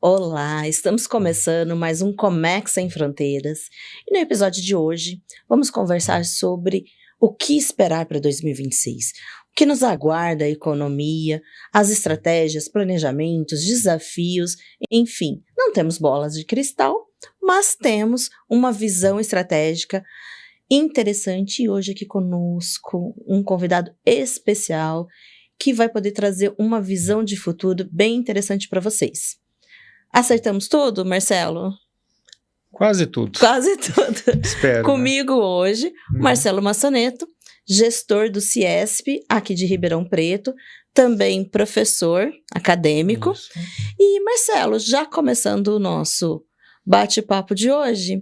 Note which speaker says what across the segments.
Speaker 1: Olá, estamos começando mais um Comex Sem Fronteiras e no episódio de hoje vamos conversar sobre o que esperar para 2026, o que nos aguarda a economia, as estratégias, planejamentos, desafios, enfim, não temos bolas de cristal, mas temos uma visão estratégica interessante e hoje aqui conosco um convidado especial que vai poder trazer uma visão de futuro bem interessante para vocês. Acertamos tudo, Marcelo?
Speaker 2: Quase tudo.
Speaker 1: Quase tudo.
Speaker 2: Espero.
Speaker 1: Comigo hoje, Marcelo Massoneto, gestor do CIESP, aqui de Ribeirão Preto, também professor acadêmico.
Speaker 2: Isso.
Speaker 1: E Marcelo, já começando o nosso bate-papo de hoje,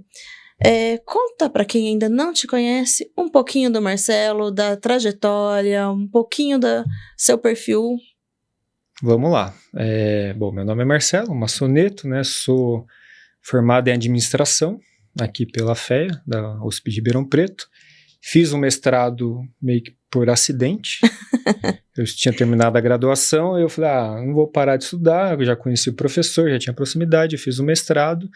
Speaker 1: conta para quem ainda não te conhece um pouquinho do Marcelo, da trajetória, um pouquinho do seu perfil.
Speaker 2: Vamos lá. Bom, meu nome é Marcelo Massoneto, né? Sou formado em administração aqui pela FEA, da USP de Ribeirão Preto. Fiz um mestrado meio que por acidente. Eu tinha terminado a graduação, eu falei, não vou parar de estudar, eu já conheci o professor, já tinha proximidade, eu fiz um mestrado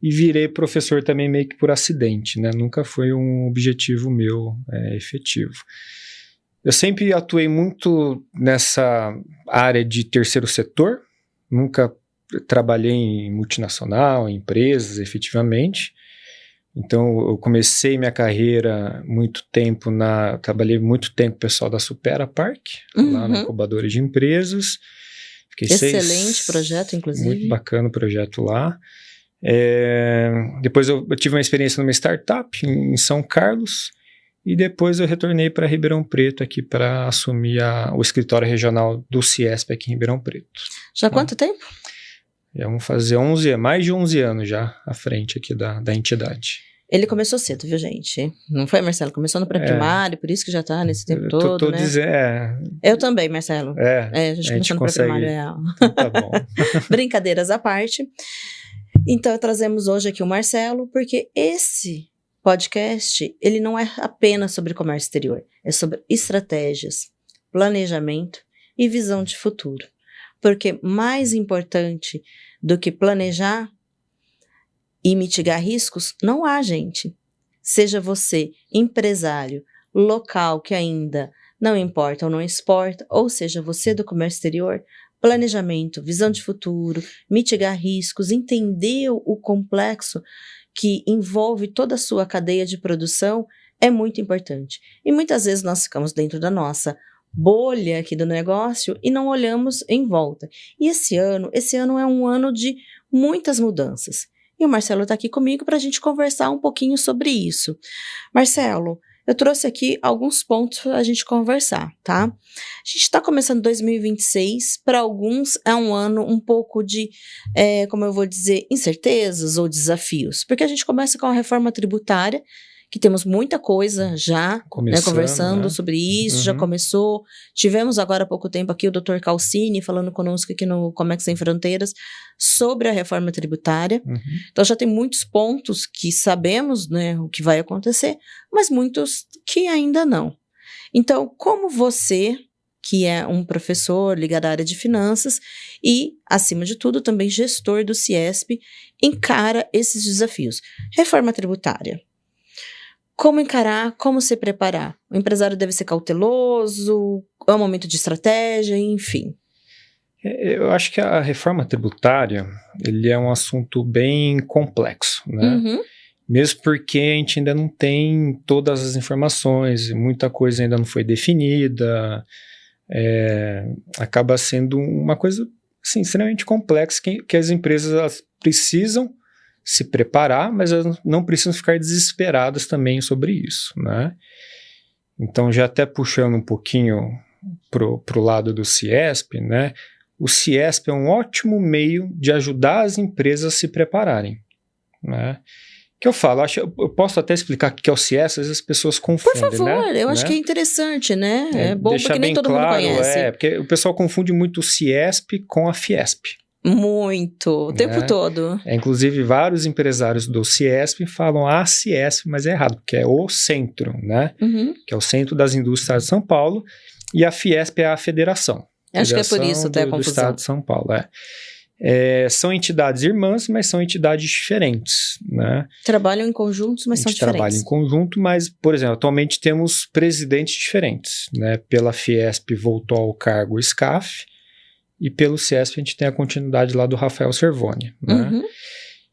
Speaker 2: e virei professor também meio que por acidente, né? Nunca foi um objetivo meu efetivo. Eu sempre atuei muito nessa área de terceiro setor, nunca trabalhei em multinacional, em empresas, efetivamente. Então, eu comecei minha carreira trabalhei muito tempo com o pessoal da Supera Park, lá na incubadora de empresas. Fiquei
Speaker 1: Excelente projeto, inclusive.
Speaker 2: Muito bacana o projeto lá. Depois eu tive uma experiência numa startup em São Carlos. E depois eu retornei para Ribeirão Preto aqui para assumir o escritório regional do CIESP aqui em Ribeirão Preto.
Speaker 1: Já há quanto tempo?
Speaker 2: Vamos fazer mais de 11 anos já à frente aqui da entidade.
Speaker 1: Ele começou cedo, viu, gente? Não foi, Marcelo? Começou no pré-primário, por isso que já tá nesse tempo todo, né? Eu também, Marcelo. A gente começou no pré-primário.
Speaker 2: Então, tá bom.
Speaker 1: Brincadeiras à parte. Então, trazemos hoje aqui o Marcelo, porque esse podcast, ele não é apenas sobre comércio exterior, é sobre estratégias, planejamento e visão de futuro. Porque mais importante do que planejar e mitigar riscos, não há, gente. Seja você empresário, local que ainda não importa ou não exporta, ou seja você do comércio exterior, planejamento, visão de futuro, mitigar riscos, entender o complexo que envolve toda a sua cadeia de produção é muito importante. E muitas vezes nós ficamos dentro da nossa bolha aqui do negócio e não olhamos em volta. E esse ano é um ano de muitas mudanças. E o Marcelo está aqui comigo para a gente conversar um pouquinho sobre isso. Marcelo, eu trouxe aqui alguns pontos para a gente conversar, tá? A gente está começando 2026, para alguns é um ano um pouco de, como eu vou dizer, incertezas ou desafios, porque a gente começa com a reforma tributária, que temos muita coisa já conversando sobre isso, já começou. Tivemos agora há pouco tempo aqui o Dr. Calcini falando conosco aqui no Comex Sem Fronteiras sobre a reforma tributária. Então já tem muitos pontos que sabemos, né, o que vai acontecer, mas muitos que ainda não. Então, como você, que é um professor ligado à área de finanças e, acima de tudo, também gestor do CIESP, encara esses desafios? Reforma tributária. Como encarar, como se preparar? O empresário deve ser cauteloso, é um momento de estratégia, enfim.
Speaker 2: Eu acho que a reforma tributária, ele é um assunto bem complexo, né? Mesmo porque a gente ainda não tem todas as informações, muita coisa ainda não foi definida, acaba sendo uma coisa assim, extremamente complexa que as empresas precisam se preparar, mas elas não precisam ficar desesperadas também sobre isso, né? Então, já até puxando um pouquinho pro lado do CIESP, né? O CIESP é um ótimo meio de ajudar as empresas a se prepararem, né? Que eu falo, eu posso até explicar o que é o CIESP, às vezes as pessoas confundem,
Speaker 1: né? Por favor,
Speaker 2: né?
Speaker 1: Eu acho que é interessante, né? É bom porque nem todo mundo conhece.
Speaker 2: Porque o pessoal confunde muito o CIESP com a Fiesp.
Speaker 1: Muito, o tempo todo.
Speaker 2: Inclusive, vários empresários do CIESP falam a CIESP, mas é errado, porque é o centro, né? Que é o Centro das Indústrias de São Paulo, e a Fiesp é a federação.
Speaker 1: Acho que é por isso até a
Speaker 2: do
Speaker 1: confusão.
Speaker 2: Estado de São Paulo, são entidades irmãs, mas são entidades diferentes, né?
Speaker 1: Trabalham em conjuntos, mas são diferentes.
Speaker 2: Trabalham em conjunto, mas, por exemplo, atualmente temos presidentes diferentes, né? Pela Fiesp voltou ao cargo o SCAF, e pelo CIESP a gente tem a continuidade lá do Rafael Cervoni, né?
Speaker 1: Uhum.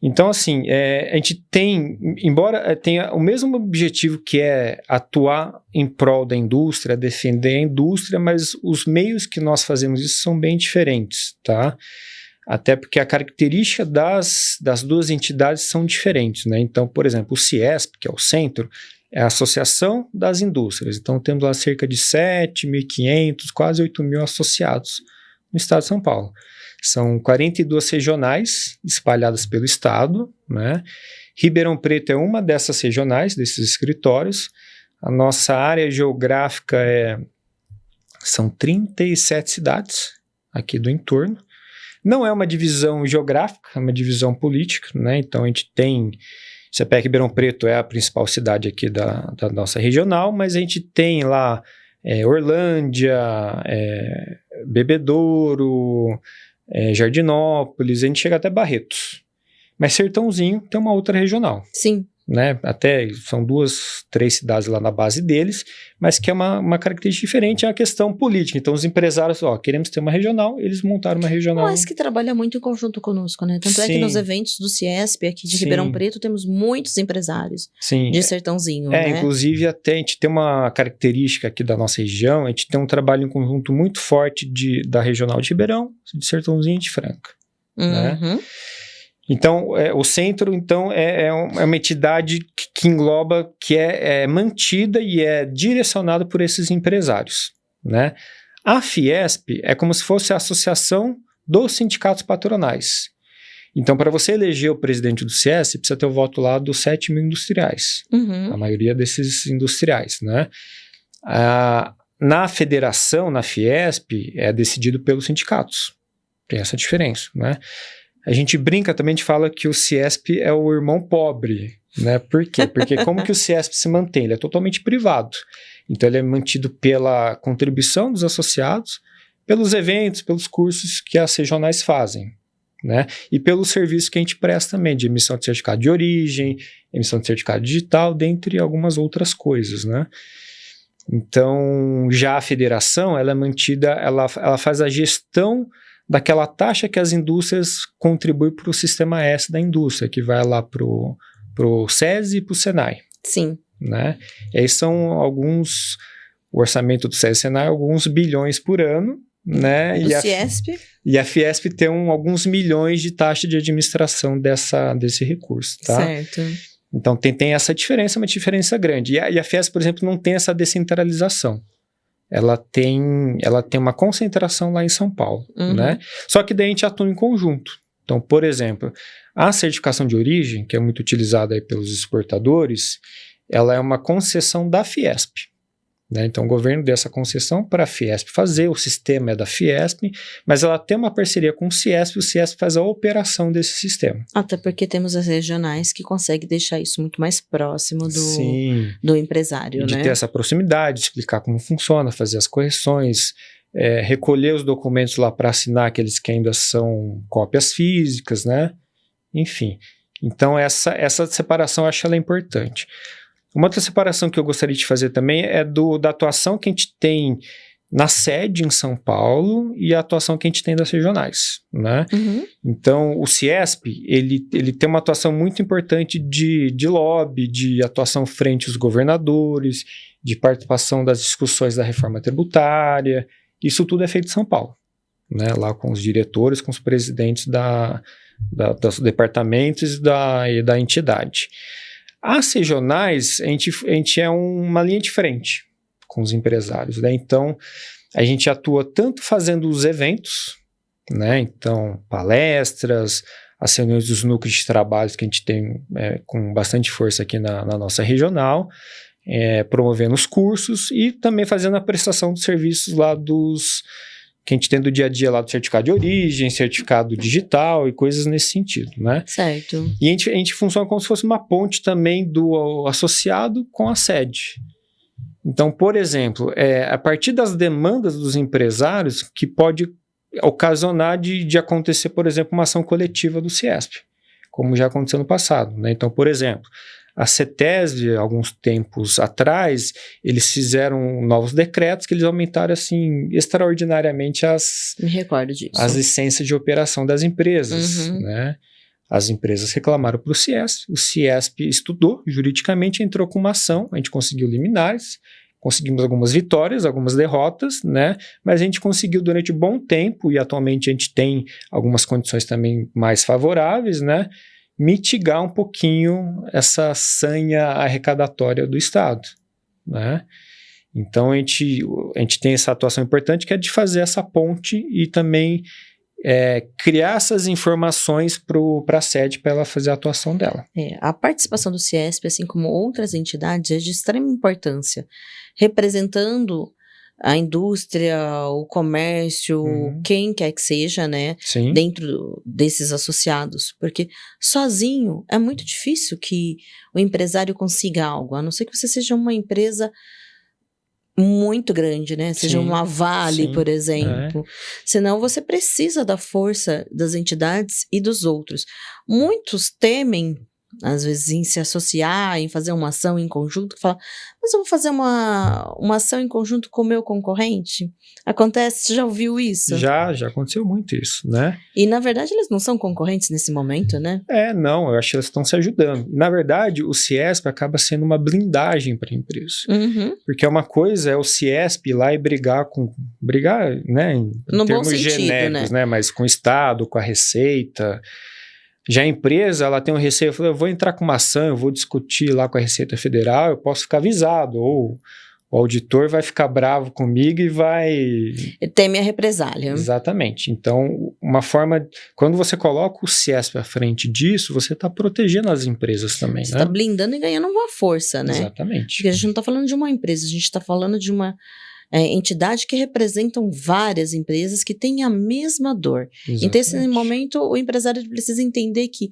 Speaker 2: Então, assim, a gente tem, embora tenha o mesmo objetivo, que é atuar em prol da indústria, defender a indústria, mas os meios que nós fazemos isso são bem diferentes, tá? Até porque a característica das duas entidades são diferentes, né? Então, por exemplo, o CIESP, que é o centro, é a Associação das Indústrias. Então, temos lá cerca de 7.500, quase 8.000 associados no estado de São Paulo. São 42 regionais espalhadas pelo estado, né? Ribeirão Preto é uma dessas regionais, desses escritórios. A nossa área geográfica são 37 cidades aqui do entorno. Não é uma divisão geográfica, é uma divisão política, né? Então a gente tem, você pega Ribeirão Preto, é a principal cidade aqui da nossa regional, mas a gente tem lá Orlândia, Bebedouro, Jardinópolis, a gente chega até Barretos. Mas Sertãozinho tem uma outra regional.
Speaker 1: Sim.
Speaker 2: Né? Até são 2, 3 cidades lá na base deles, mas que é uma característica diferente, é a questão política. Então os empresários, queremos ter uma regional, eles montaram uma regional.
Speaker 1: Mas que trabalha muito em conjunto conosco, né? Tanto é que nos eventos do CIESP aqui de Ribeirão Preto temos muitos empresários de Sertãozinho, né?
Speaker 2: Inclusive até a gente tem uma característica aqui da nossa região, a gente tem um trabalho em conjunto muito forte da regional de Ribeirão, de Sertãozinho e de Franca.
Speaker 1: Uhum.
Speaker 2: Né? Então, o centro é uma entidade que engloba, que é mantida e é direcionada por esses empresários, né? A Fiesp é como se fosse a associação dos sindicatos patronais. Então, para você eleger o presidente do CIESP, precisa ter o voto lá dos 7.000 industriais, a maioria desses industriais, né? Na federação, na Fiesp, é decidido pelos sindicatos. Tem essa diferença, né? A gente brinca também, a gente fala que o CIESP é o irmão pobre, né? Por quê? Porque como que o CIESP se mantém? Ele é totalmente privado. Então ele é mantido pela contribuição dos associados, pelos eventos, pelos cursos que as regionais fazem, né? E pelo serviço que a gente presta também, de emissão de certificado de origem, emissão de certificado digital, dentre algumas outras coisas, né? Então, já a federação, ela é mantida, ela faz a gestão daquela taxa que as indústrias contribuem para o sistema S da indústria, que vai lá para o SESI e para o Senai.
Speaker 1: Sim.
Speaker 2: Né? E aí são o orçamento do SESI e Senai, alguns bilhões por ano, né?
Speaker 1: Do CIESP?
Speaker 2: E a Fiesp tem alguns milhões de taxa de administração desse recurso, tá?
Speaker 1: Certo.
Speaker 2: Então tem essa diferença, uma diferença grande. E a Fiesp, por exemplo, não tem essa descentralização. Ela tem uma concentração lá em São Paulo, né? Só que daí a gente atua em conjunto. Então, por exemplo, a certificação de origem, que é muito utilizada aí pelos exportadores, ela é uma concessão da Fiesp, né? Então, o governo deu essa concessão para a Fiesp fazer, o sistema é da Fiesp, mas ela tem uma parceria com o CIESP, e o CIESP faz a operação desse sistema.
Speaker 1: Até porque temos as regionais que conseguem deixar isso muito mais próximo do empresário,
Speaker 2: e de
Speaker 1: né?
Speaker 2: ter essa proximidade, explicar como funciona, fazer as correções, recolher os documentos lá para assinar aqueles que ainda são cópias físicas, né? Enfim, então essa separação eu acho ela importante. Uma outra separação que eu gostaria de fazer também é da atuação que a gente tem na sede em São Paulo e a atuação que a gente tem das regionais, né? Então, o CIESP, ele tem uma atuação muito importante de lobby, de atuação frente aos governadores, de participação das discussões da reforma tributária. Isso tudo é feito em São Paulo, né? Lá com os diretores, com os presidentes dos departamentos e da entidade. As regionais, a gente é uma linha de frente com os empresários, né? Então, a gente atua tanto fazendo os eventos, né? Então, palestras, as reuniões dos núcleos de trabalhos que a gente tem com bastante força aqui na nossa regional, promovendo os cursos e também fazendo a prestação dos serviços lá que a gente tem do dia a dia lá do certificado de origem, certificado digital e coisas nesse sentido, né?
Speaker 1: Certo.
Speaker 2: E a gente funciona como se fosse uma ponte também do associado com a sede. Então, por exemplo, a partir das demandas dos empresários que pode ocasionar de acontecer, por exemplo, uma ação coletiva do CIESP, como já aconteceu no passado, né? Então, por exemplo, a CETESB, alguns tempos atrás, eles fizeram novos decretos que eles aumentaram, assim, extraordinariamente
Speaker 1: Me recordo disso.
Speaker 2: as licenças de operação das empresas, né? As empresas reclamaram para o CIESP estudou juridicamente, entrou com uma ação, a gente conseguiu liminares, conseguimos algumas vitórias, algumas derrotas, né? Mas a gente conseguiu durante um bom tempo, e atualmente a gente tem algumas condições também mais favoráveis, né? Mitigar um pouquinho essa sanha arrecadatória do Estado, né? Então a gente tem essa atuação importante que é de fazer essa ponte e também criar essas informações para a sede para ela fazer a atuação dela.
Speaker 1: A participação do CIESP, assim como outras entidades, é de extrema importância, representando a indústria, o comércio, quem quer que seja, né,
Speaker 2: Sim.
Speaker 1: dentro desses associados, porque sozinho é muito difícil que o empresário consiga algo, a não ser que você seja uma empresa muito grande, né? Seja uma Vale, por exemplo. Senão você precisa da força das entidades e dos outros. Muitos temem, às vezes, em se associar, em fazer uma ação em conjunto, falar, mas eu vou fazer uma ação em conjunto com o meu concorrente? Acontece, você já ouviu isso?
Speaker 2: Já aconteceu muito isso, né?
Speaker 1: E, na verdade, eles não são concorrentes nesse momento, né?
Speaker 2: Não, eu acho que eles estão se ajudando. Na verdade, o CIESP acaba sendo uma blindagem para a empresa. Porque uma coisa é o CIESP ir lá e brigar, né, em termos genéricos, né? Mas com o Estado, com a Receita. Já a empresa, ela tem um receio, eu vou entrar com uma ação, eu vou discutir lá com a Receita Federal, eu posso ficar avisado, ou o auditor vai ficar bravo comigo e vai...
Speaker 1: Teme a represália.
Speaker 2: Exatamente. Então, uma forma... Quando você coloca o CIESP à frente disso, você está protegendo as empresas também,
Speaker 1: você
Speaker 2: né?
Speaker 1: Você está blindando e ganhando uma força, né?
Speaker 2: Exatamente.
Speaker 1: Porque a gente não está falando de uma empresa, a gente está falando de uma entidade que representam várias empresas que têm a mesma dor.
Speaker 2: Exatamente.
Speaker 1: Então, nesse momento, o empresário precisa entender que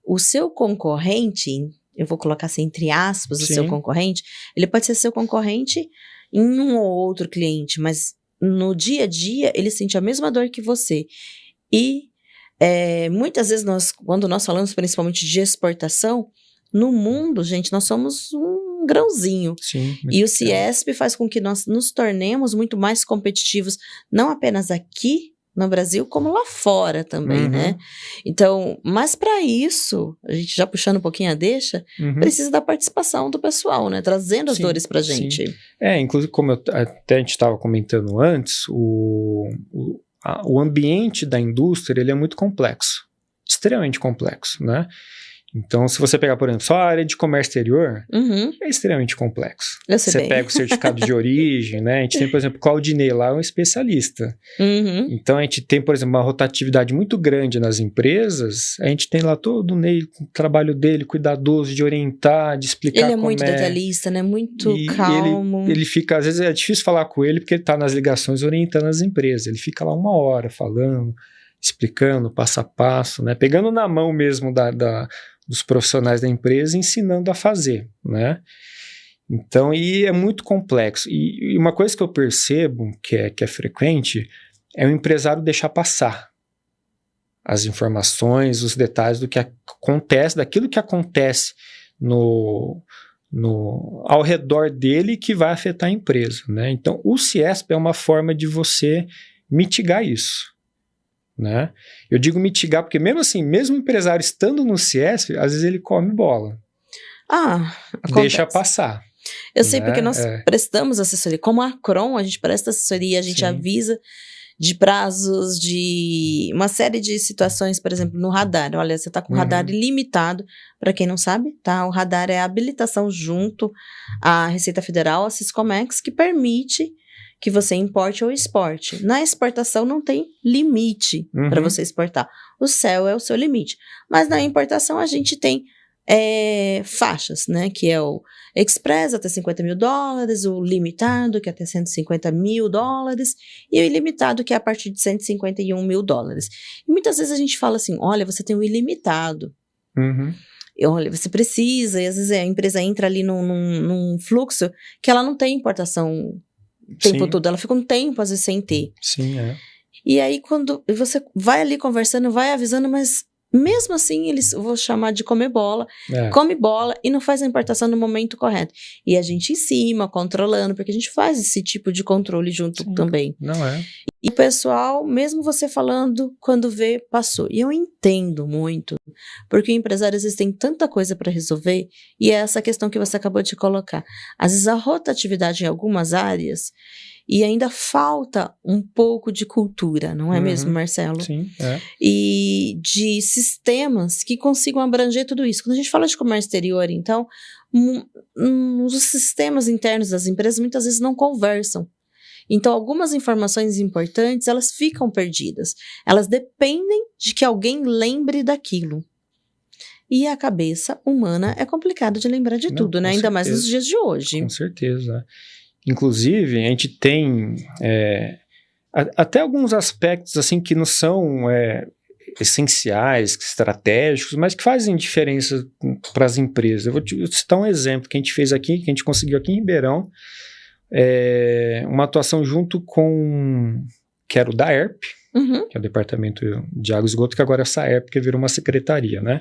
Speaker 1: o seu concorrente... eu vou colocar assim, entre aspas, o seu concorrente, ele pode ser seu concorrente em um ou outro cliente, mas no dia a dia ele sente a mesma dor que você. E muitas vezes, quando nós falamos principalmente de exportação, no mundo, gente, nós somos um grãozinho.
Speaker 2: Sim,
Speaker 1: e o CIESP faz com que nós nos tornemos muito mais competitivos, não apenas aqui no Brasil, como lá fora também, né? Então, mas para isso, a gente já puxando um pouquinho a deixa, precisa da participação do pessoal, né? Trazendo as dores pra gente.
Speaker 2: Sim. Inclusive, como até a gente estava comentando antes, o ambiente da indústria, ele é muito complexo, extremamente complexo, né? Então, se você pegar, por exemplo, só a área de comércio exterior, é extremamente complexo. Você pega o certificado de origem, né? A gente tem, por exemplo, o Claudinei lá, é um especialista. Então, a gente tem, por exemplo, uma rotatividade muito grande nas empresas. A gente tem lá todo o Ney, o trabalho dele, cuidadoso, de orientar, de explicar como é.
Speaker 1: Ele é muito detalhista, né? Muito calmo.
Speaker 2: Ele fica, às vezes é difícil falar com ele, porque ele está nas ligações orientando as empresas. Ele fica lá 1 hora falando, explicando passo a passo, né? Pegando na mão mesmo dos profissionais da empresa, ensinando a fazer, né? Então, e é muito complexo. E uma coisa que eu percebo, que é frequente, é o empresário deixar passar as informações, os detalhes do que acontece, daquilo que acontece ao redor dele que vai afetar a empresa, né? Então, o CIESP é uma forma de você mitigar isso, né? Eu digo mitigar porque mesmo assim, mesmo o empresário estando no CIESP, às vezes ele come bola. Deixa passar.
Speaker 1: Eu sei, porque nós prestamos assessoria. Como a Acron, a gente presta assessoria, a gente avisa de prazos, de uma série de situações, por exemplo, no radar. Olha, você está com o radar ilimitado. Para quem não sabe, tá? O radar é a habilitação junto à Receita Federal, a Siscomex, que permite que você importe ou exporte. Na exportação não tem limite para você exportar. O céu é o seu limite. Mas na importação a gente tem faixas, né? Que é o Express até $50 mil, o limitado que é até $150 mil, e o ilimitado que é a partir de $151 mil. E muitas vezes a gente fala assim, olha, você tem o ilimitado. Olha, você precisa, e às vezes a empresa entra ali num fluxo que ela não tem importação o tempo todo, ela fica um tempo às vezes sem ter.
Speaker 2: Sim,
Speaker 1: E aí, quando você vai ali conversando, vai avisando, mas mesmo assim, eles, eu vou chamar de comer bola, come bola e não faz a importação no momento correto. E a gente em cima, controlando, porque a gente faz esse tipo de controle junto também.
Speaker 2: Não é.
Speaker 1: E o pessoal, mesmo você falando, quando vê, passou. E eu entendo muito, porque o empresário às vezes tem tanta coisa para resolver, e é essa questão que você acabou de colocar. Às vezes a rotatividade em algumas áreas, e ainda falta um pouco de cultura, não é mesmo, Marcelo?
Speaker 2: Sim, é.
Speaker 1: E de sistemas que consigam abranger tudo isso. Quando a gente fala de comércio exterior, então, os sistemas internos das empresas muitas vezes não conversam. Então, algumas informações importantes, elas ficam perdidas. Elas dependem de que alguém lembre daquilo. E a cabeça humana é complicado de lembrar de tudo, né? Ainda mais nos dias de hoje.
Speaker 2: Com certeza. Inclusive, a gente tem até alguns aspectos assim que não são essenciais, estratégicos, mas que fazem diferença para as empresas. Eu vou citar um exemplo que a gente fez aqui, que a gente conseguiu aqui em Ribeirão, uma atuação junto com, que era o DAERP, que é o Departamento de Água e Esgoto, que agora é a SAERP, que virou uma secretaria, né?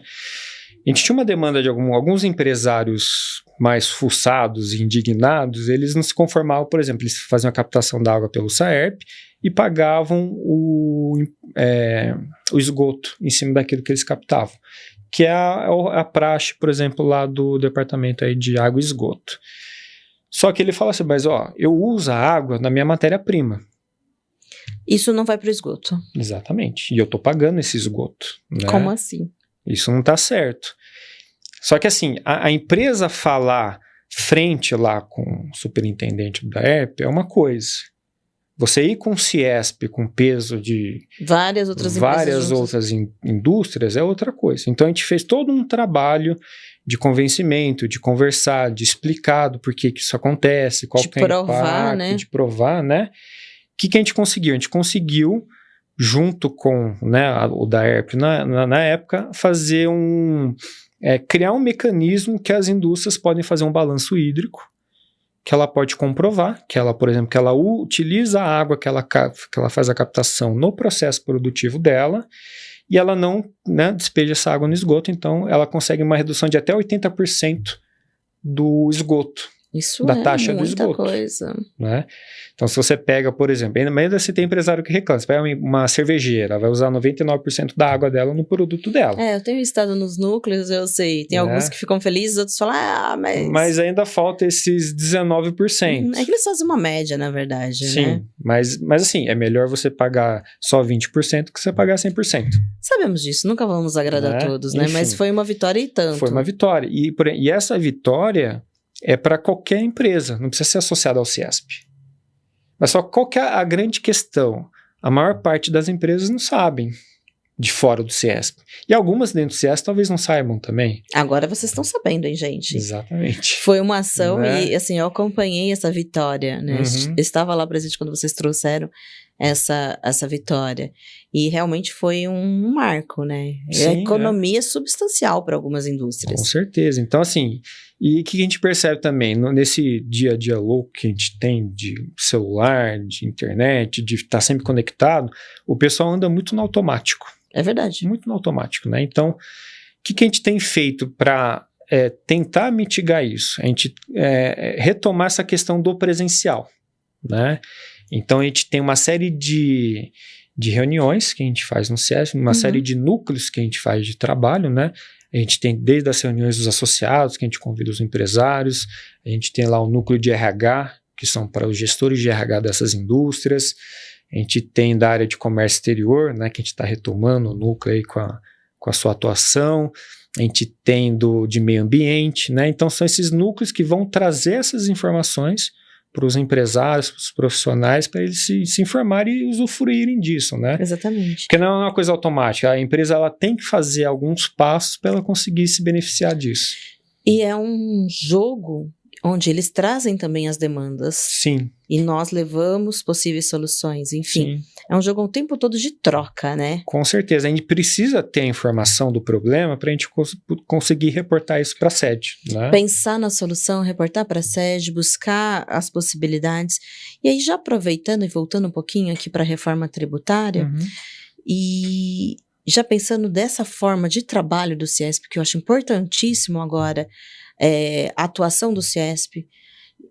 Speaker 2: A gente tinha uma demanda de alguns empresários mais fuçados e indignados, eles não se conformavam, por exemplo, eles faziam a captação da água pelo SAERP e pagavam o esgoto em cima daquilo que eles captavam, que é a praxe, por exemplo, lá do Departamento aí de Água e Esgoto. Só que ele fala assim, mas eu uso a água na minha matéria-prima.
Speaker 1: Isso não vai para o esgoto.
Speaker 2: Exatamente, e eu estou pagando esse esgoto. Né?
Speaker 1: Como assim?
Speaker 2: Isso não está certo. Só que assim, a empresa falar frente lá com o superintendente da ERP é uma coisa. Você ir com o CIESP com peso de
Speaker 1: várias outras
Speaker 2: indústrias é outra coisa. Então a gente fez todo um trabalho de convencimento, de conversar, de explicar do porquê que isso acontece, qual que é o impacto, né? De provar, né? O que a gente conseguiu? A gente conseguiu, junto com, né, o DAERP na época, fazer criar um mecanismo que as indústrias podem fazer um balanço hídrico, que ela pode comprovar, que ela, por exemplo, que ela utiliza a água que ela faz a captação no processo produtivo dela, e ela não, né, despeja essa água no esgoto, então ela consegue uma redução de até 80% do esgoto.
Speaker 1: Isso
Speaker 2: da taxa do esgoto.
Speaker 1: Coisa.
Speaker 2: Né? Então, se você pega, por exemplo, ainda você tem empresário que reclama, você pega uma cervejeira, vai usar 99% da água dela no produto dela.
Speaker 1: Eu tenho estado nos núcleos, eu sei. Tem alguns que ficam felizes, outros falam,
Speaker 2: mas ainda falta esses 19%.
Speaker 1: É que eles fazem uma média, na verdade,
Speaker 2: Sim,
Speaker 1: né?
Speaker 2: mas assim, é melhor você pagar só 20% que você pagar 100%.
Speaker 1: Sabemos disso, nunca vamos agradar todos, né? Enfim, mas foi uma vitória e tanto.
Speaker 2: Foi uma vitória. E essa vitória é para qualquer empresa, não precisa ser associada ao CIESP. Mas só qual que é a grande questão? A maior parte das empresas não sabem de fora do CIESP. E algumas dentro do CIESP talvez não saibam também.
Speaker 1: Agora vocês estão sabendo, hein, gente?
Speaker 2: Exatamente.
Speaker 1: Foi uma ação e, assim, eu acompanhei essa vitória, né? Eu estava lá presente quando vocês trouxeram essa vitória. E realmente foi um marco, né? Sim, a economia substancial para algumas indústrias.
Speaker 2: Com certeza. Então, assim, e o que a gente percebe também nesse dia a dia louco que a gente tem de celular, de internet, de estar sempre conectado, o pessoal anda muito no automático.
Speaker 1: É verdade.
Speaker 2: Muito no automático, né? Então, o que a gente tem feito para tentar mitigar isso? A gente retomar essa questão do presencial, né? Então, a gente tem uma série de reuniões que a gente faz no CIESP, uma série de núcleos que a gente faz de trabalho, né? A gente tem desde as reuniões dos associados, que a gente convida os empresários, a gente tem lá o núcleo de RH, que são para os gestores de RH dessas indústrias, a gente tem da área de comércio exterior, né, que a gente está retomando o núcleo aí com a sua atuação, a gente tem de meio ambiente, né? Então são esses núcleos que vão trazer essas informações para os empresários, para os profissionais, para eles se informarem e usufruírem disso, né?
Speaker 1: Exatamente.
Speaker 2: Porque não é uma coisa automática, a empresa ela tem que fazer alguns passos para ela conseguir se beneficiar disso.
Speaker 1: E é um jogo onde eles trazem também as demandas.
Speaker 2: Sim.
Speaker 1: E nós levamos possíveis soluções. Enfim,
Speaker 2: Sim.
Speaker 1: é um jogo o tempo todo de troca, né?
Speaker 2: Com certeza. A gente precisa ter a informação do problema para a gente conseguir reportar isso para a sede, né?
Speaker 1: Pensar na solução, reportar para a sede, buscar as possibilidades. E aí, já aproveitando e voltando um pouquinho aqui para a reforma tributária, e já pensando dessa forma de trabalho do CIESP, que eu acho importantíssimo agora, a atuação do CIESP,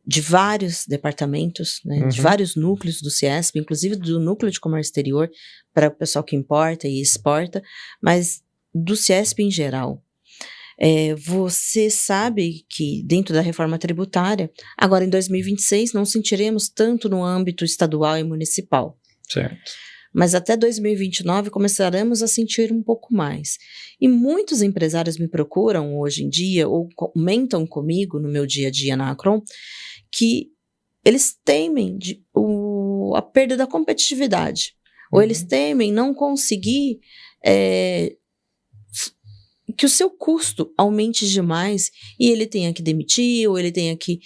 Speaker 1: de vários departamentos, né, de vários núcleos do CIESP, inclusive do núcleo de comércio exterior, para o pessoal que importa e exporta, mas do CIESP em geral. Você sabe que dentro da reforma tributária, agora em 2026 não sentiremos tanto no âmbito estadual e municipal.
Speaker 2: Certo.
Speaker 1: Mas até 2029 começaremos a sentir um pouco mais. E muitos empresários me procuram hoje em dia, ou comentam comigo no meu dia a dia na Acron, que eles temem a perda da competitividade. Ou eles temem não conseguir que o seu custo aumente demais e ele tenha que demitir ou ele tenha que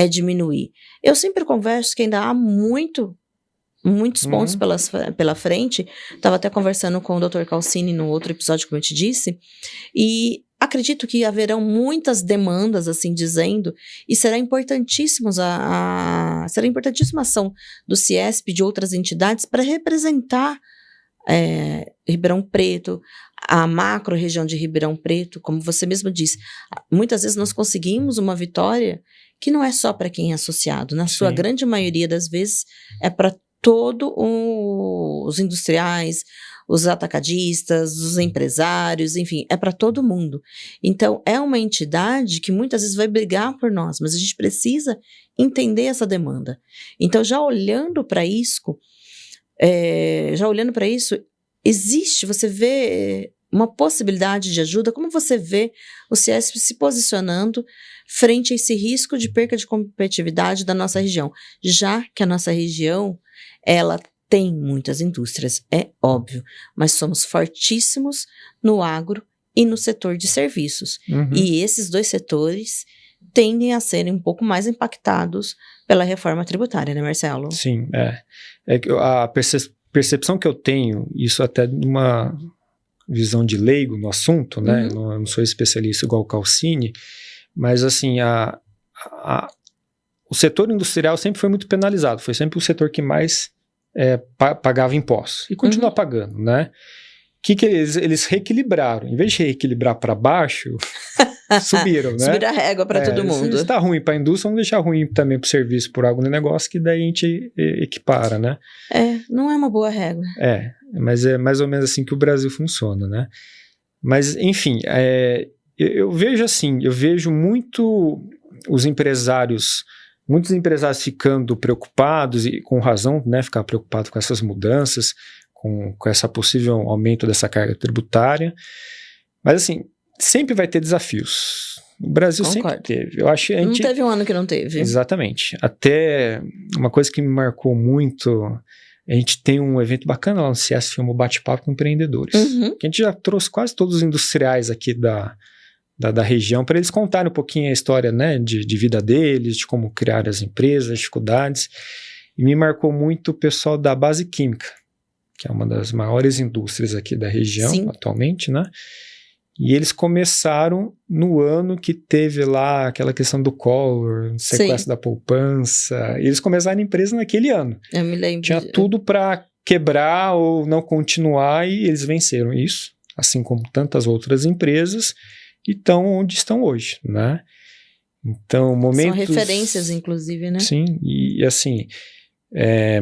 Speaker 1: diminuir. Eu sempre converso que ainda há muitos pontos pela frente. Estava até conversando com o Dr. Calcini no outro episódio, como eu te disse, e acredito que haverão muitas demandas, assim dizendo, e será importantíssima a ação do CIESP e de outras entidades para representar Ribeirão Preto, a macro região de Ribeirão Preto, como você mesmo disse. Muitas vezes nós conseguimos uma vitória que não é só para quem é associado, na sua grande maioria das vezes é para todos os industriais, os atacadistas, os empresários, enfim, é para todo mundo. Então, é uma entidade que muitas vezes vai brigar por nós, mas a gente precisa entender essa demanda. Então, já olhando para isso, existe, você vê uma possibilidade de ajuda. Como você vê o CIESP se posicionando frente a esse risco de perca de competitividade da nossa região, já que a nossa região, ela tem muitas indústrias, é óbvio, mas somos fortíssimos no agro e no setor de serviços. E esses dois setores tendem a serem um pouco mais impactados pela reforma tributária, né, Marcelo?
Speaker 2: Sim, a percepção que eu tenho, isso até numa visão de leigo no assunto, né? Eu não sou especialista igual o Calcini, mas assim, o setor industrial sempre foi muito penalizado, foi sempre o setor que mais pagava impostos e continua pagando, né? Que eles reequilibraram, em vez de reequilibrar para baixo, subiram, né?
Speaker 1: Subir a régua para todo mundo.
Speaker 2: Se está ruim para a indústria, vamos deixar ruim também para o serviço, por algo no negócio, que daí a gente equipara, né?
Speaker 1: Não é uma boa régua.
Speaker 2: Mas é mais ou menos assim que o Brasil funciona, né? Mas, enfim, eu vejo assim, eu vejo muitos empresários ficando preocupados, e com razão, né? Ficar preocupado com essas mudanças, com essa possível aumento dessa carga tributária. Mas, assim, sempre vai ter desafios. O Brasil sempre teve. Eu acho que
Speaker 1: não teve um ano que não teve.
Speaker 2: Exatamente. Até uma coisa que me marcou muito, a gente tem um evento bacana lá no CIESP, chama o Bate-Papo com Empreendedores. Que a gente já trouxe quase todos os industriais aqui da região para eles contarem um pouquinho a história, né, de vida deles, de como criar as empresas, as dificuldades. E me marcou muito o pessoal da Base Química, que é uma das maiores indústrias aqui da região atualmente, né? E eles começaram no ano que teve lá aquela questão do Collor, sequestro da poupança. E eles começaram a empresa naquele ano.
Speaker 1: Eu me lembro.
Speaker 2: Tinha tudo para quebrar ou não continuar e eles venceram isso, assim como tantas outras empresas, e estão onde estão hoje, né? Então, momentos...
Speaker 1: São referências, inclusive, né?
Speaker 2: Sim, e assim,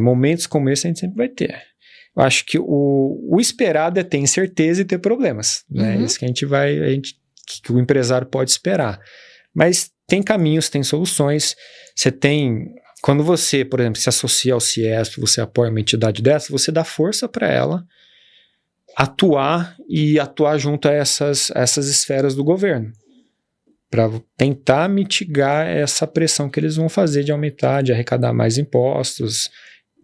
Speaker 2: momentos como esse a gente sempre vai ter. Eu acho que o esperado é ter incerteza e ter problemas, né? Isso que que o empresário pode esperar. Mas tem caminhos, tem soluções. Quando você, por exemplo, se associa ao CIESP, você apoia uma entidade dessa, você dá força para ela atuar junto a essas esferas do governo, para tentar mitigar essa pressão que eles vão fazer de aumentar, de arrecadar mais impostos,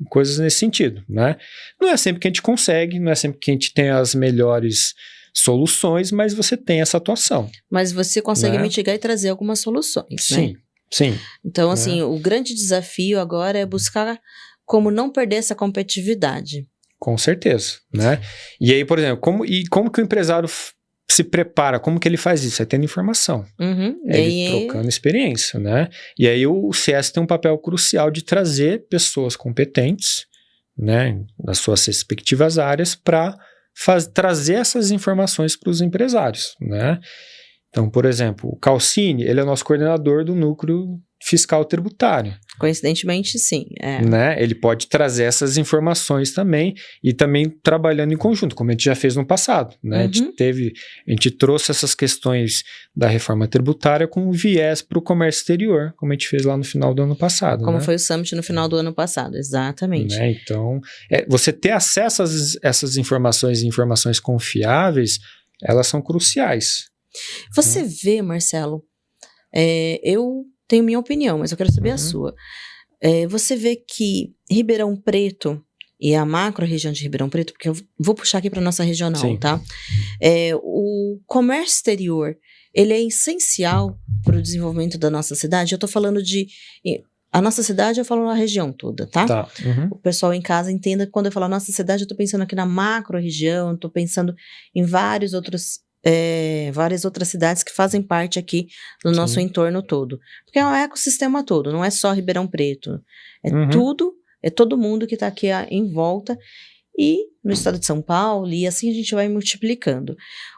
Speaker 2: coisas nesse sentido, né? Não é sempre que a gente consegue, não é sempre que a gente tem as melhores soluções, mas você tem essa atuação.
Speaker 1: Mas você consegue mitigar e trazer algumas soluções,
Speaker 2: Sim,
Speaker 1: né?
Speaker 2: Sim.
Speaker 1: Então, assim, o grande desafio agora é buscar como não perder essa competitividade.
Speaker 2: Com certeza, né? E aí, por exemplo, como que o empresário se prepara? Como que ele faz isso? É tendo informação. É ele trocando experiência, né? E aí o CS tem um papel crucial de trazer pessoas competentes, né, nas suas respectivas áreas, para trazer essas informações para os empresários, né? Então, por exemplo, o Calcine, ele é o nosso coordenador do núcleo fiscal tributário.
Speaker 1: Coincidentemente, sim.
Speaker 2: Né? Ele pode trazer essas informações também e também trabalhando em conjunto, como a gente já fez no passado. Né? A gente trouxe essas questões da reforma tributária com viés para o comércio exterior, como a gente fez lá no final do ano passado.
Speaker 1: Como
Speaker 2: né?
Speaker 1: foi o Summit no final do ano passado, exatamente.
Speaker 2: Né? Então, você ter acesso a essas informações e informações confiáveis, elas são cruciais.
Speaker 1: Você vê, Marcelo, eu tenho minha opinião, mas eu quero saber a sua. Você vê que Ribeirão Preto e a macro-região de Ribeirão Preto, porque eu vou puxar aqui para nossa regional, Sim. Tá? O comércio exterior, ele é essencial para o desenvolvimento da nossa cidade. Eu estou falando a nossa cidade, eu falo na região toda, tá?
Speaker 2: Tá.
Speaker 1: O pessoal em casa entenda que quando eu falo nossa cidade, eu estou pensando aqui na macro-região, estou pensando em várias outras cidades que fazem parte aqui do nosso entorno todo. Porque é um ecossistema todo, não é só Ribeirão Preto. Tudo, é todo mundo que está aqui em volta. E no estado de São Paulo, e assim a gente vai multiplicando.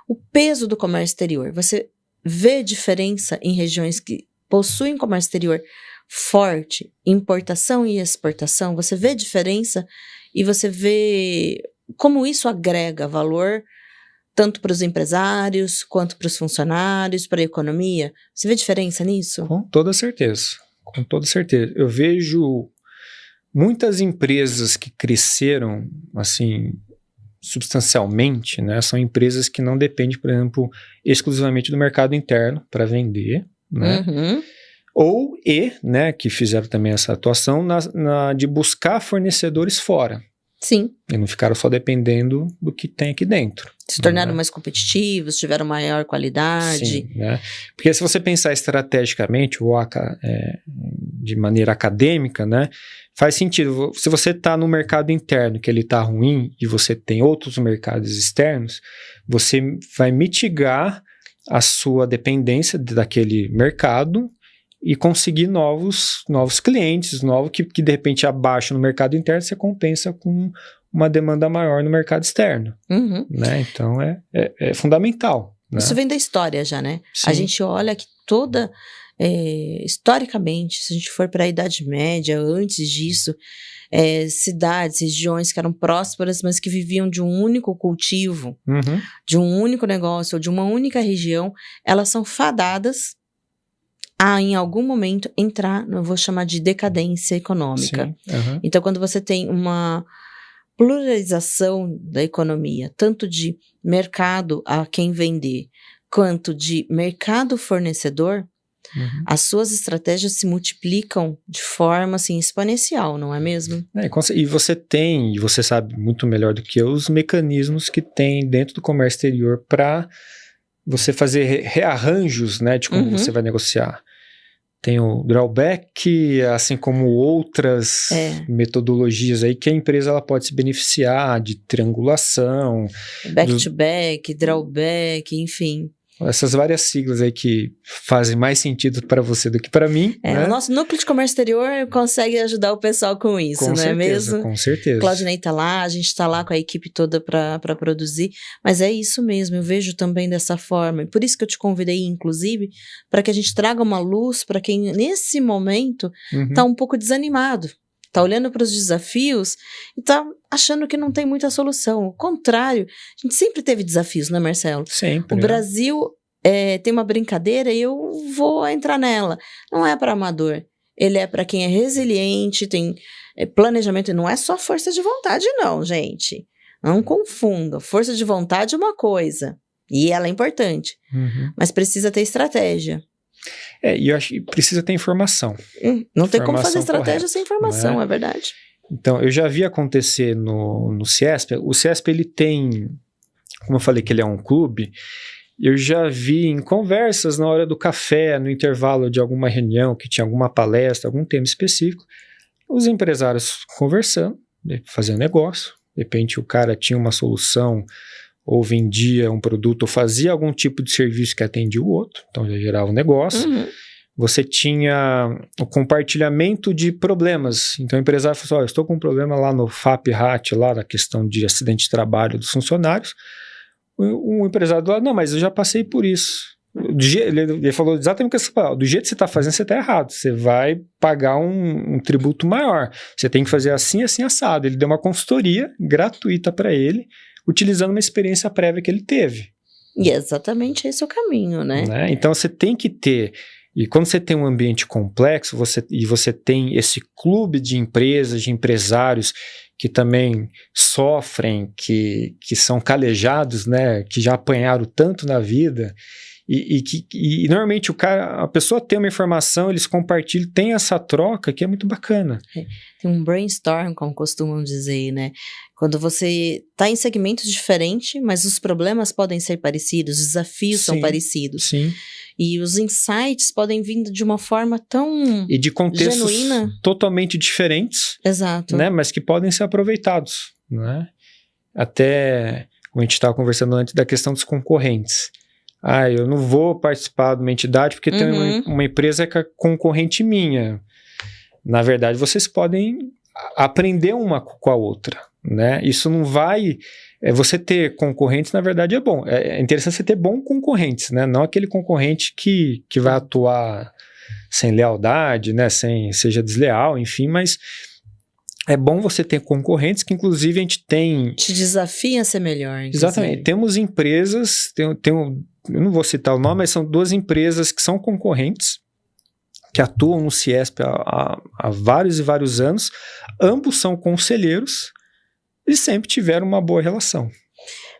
Speaker 1: O peso do comércio exterior, você vê diferença em regiões que possuem comércio exterior forte, importação e exportação? Você vê diferença e você vê como isso agrega valor tanto para os empresários, quanto para os funcionários, para a economia? Você vê diferença nisso?
Speaker 2: Com toda certeza. Com toda certeza. Eu vejo muitas empresas que cresceram, assim, substancialmente, né? São empresas que não dependem, por exemplo, exclusivamente do mercado interno para vender, né? Né, que fizeram também essa atuação de buscar fornecedores fora.
Speaker 1: Sim.
Speaker 2: E não ficaram só dependendo do que tem aqui dentro.
Speaker 1: Se tornaram mais competitivos, tiveram maior qualidade.
Speaker 2: Sim, né? Porque se você pensar estrategicamente, ou de maneira acadêmica, né, faz sentido. Se você está no mercado interno, que ele está ruim, e você tem outros mercados externos, você vai mitigar a sua dependência daquele mercado e conseguir novos clientes, que de repente abaixo no mercado interno, você compensa com uma demanda maior no mercado externo. Né? Então, é fundamental. Né?
Speaker 1: Isso vem da história já, né?
Speaker 2: Sim.
Speaker 1: A gente olha que historicamente, se a gente for para a Idade Média, antes disso, cidades, regiões que eram prósperas, mas que viviam de um único cultivo, de um único negócio, ou de uma única região, elas são fadadas a, em algum momento, entrar, eu vou chamar de decadência econômica.
Speaker 2: Sim,
Speaker 1: Então, quando você tem uma pluralização da economia, tanto de mercado a quem vender, quanto de mercado fornecedor, as suas estratégias se multiplicam de forma, assim, exponencial, não é mesmo?
Speaker 2: E você sabe muito melhor do que eu, os mecanismos que tem dentro do comércio exterior para você fazer rearranjos, né, de como você vai negociar. Tem o drawback, assim como outras metodologias aí que a empresa ela pode se beneficiar de triangulação.
Speaker 1: Back-to-back, drawback, enfim.
Speaker 2: Essas várias siglas aí que fazem mais sentido para você do que para mim. Né?
Speaker 1: O nosso núcleo de comércio exterior consegue ajudar o pessoal com isso, não é mesmo?
Speaker 2: Com certeza.
Speaker 1: Claudinei tá lá, a gente tá lá com a equipe toda para produzir, mas é isso mesmo, eu vejo também dessa forma. E por isso que eu te convidei, inclusive, para que a gente traga uma luz para quem, nesse momento, tá um pouco desanimado. Tá olhando para os desafios e tá achando que não tem muita solução. Ao contrário, a gente sempre teve desafios, né, Marcelo?
Speaker 2: Sempre.
Speaker 1: O Brasil tem uma brincadeira e eu vou entrar nela. Não é para amador. Ele é para quem é resiliente, tem planejamento. E não é só força de vontade, não, gente. Não confunda. Força de vontade é uma coisa. E ela é importante. Mas precisa ter estratégia.
Speaker 2: E eu acho que precisa ter informação.
Speaker 1: Não tem como fazer estratégia sem informação,
Speaker 2: né?
Speaker 1: É verdade.
Speaker 2: Então, eu já vi acontecer no CIESP. O CIESP, ele tem, como eu falei que ele é um clube, eu já vi em conversas na hora do café, no intervalo de alguma reunião, que tinha alguma palestra, algum tema específico, os empresários conversando, fazendo negócio. De repente o cara tinha uma solução, ou vendia um produto, ou fazia algum tipo de serviço que atendia o outro, então já gerava um negócio. Você tinha o compartilhamento de problemas. Então o empresário falou assim, eu estou com um problema lá no FAP-RAT, lá na questão de acidente de trabalho dos funcionários. O empresário do lado, não, mas eu já passei por isso. Ele falou exatamente o que você falou, do jeito que você está fazendo, você está errado. Você vai pagar um tributo maior. Você tem que fazer assim, assim, assado. Ele deu uma consultoria gratuita para ele, utilizando uma experiência prévia que ele teve.
Speaker 1: E é exatamente esse o caminho, né?
Speaker 2: Então você tem que ter... E quando você tem um ambiente complexo, você tem esse clube de empresas, de empresários que também sofrem, que são calejados, né, que já apanharam tanto na vida, e normalmente a pessoa tem uma informação, eles compartilham, tem essa troca que é muito bacana.
Speaker 1: Tem um brainstorm, como costumam dizer, né? Quando você está em segmentos diferentes, mas os problemas podem ser parecidos, os desafios são parecidos.
Speaker 2: Sim.
Speaker 1: E os insights podem vir de uma forma tão
Speaker 2: e de contextos
Speaker 1: genuína,
Speaker 2: totalmente diferentes.
Speaker 1: Exato.
Speaker 2: Né, mas que podem ser aproveitados. Né? Até, como a gente estava conversando antes, da questão dos concorrentes. Eu não vou participar de uma entidade porque tem uma empresa que é concorrente minha. Na verdade, vocês podem aprender uma com a outra. Né? Isso não vai... você ter concorrentes, na verdade, é bom. É interessante você ter bons concorrentes, né? Não aquele concorrente que vai atuar sem lealdade, né? Seja desleal, enfim, mas é bom você ter concorrentes que, inclusive, a gente tem...
Speaker 1: Te desafia a ser melhor. Inclusive.
Speaker 2: Exatamente. Temos empresas, eu não vou citar o nome, mas são 2 empresas que são concorrentes, que atuam no CIESP há vários e vários anos. Ambos são conselheiros, e sempre tiveram uma boa relação.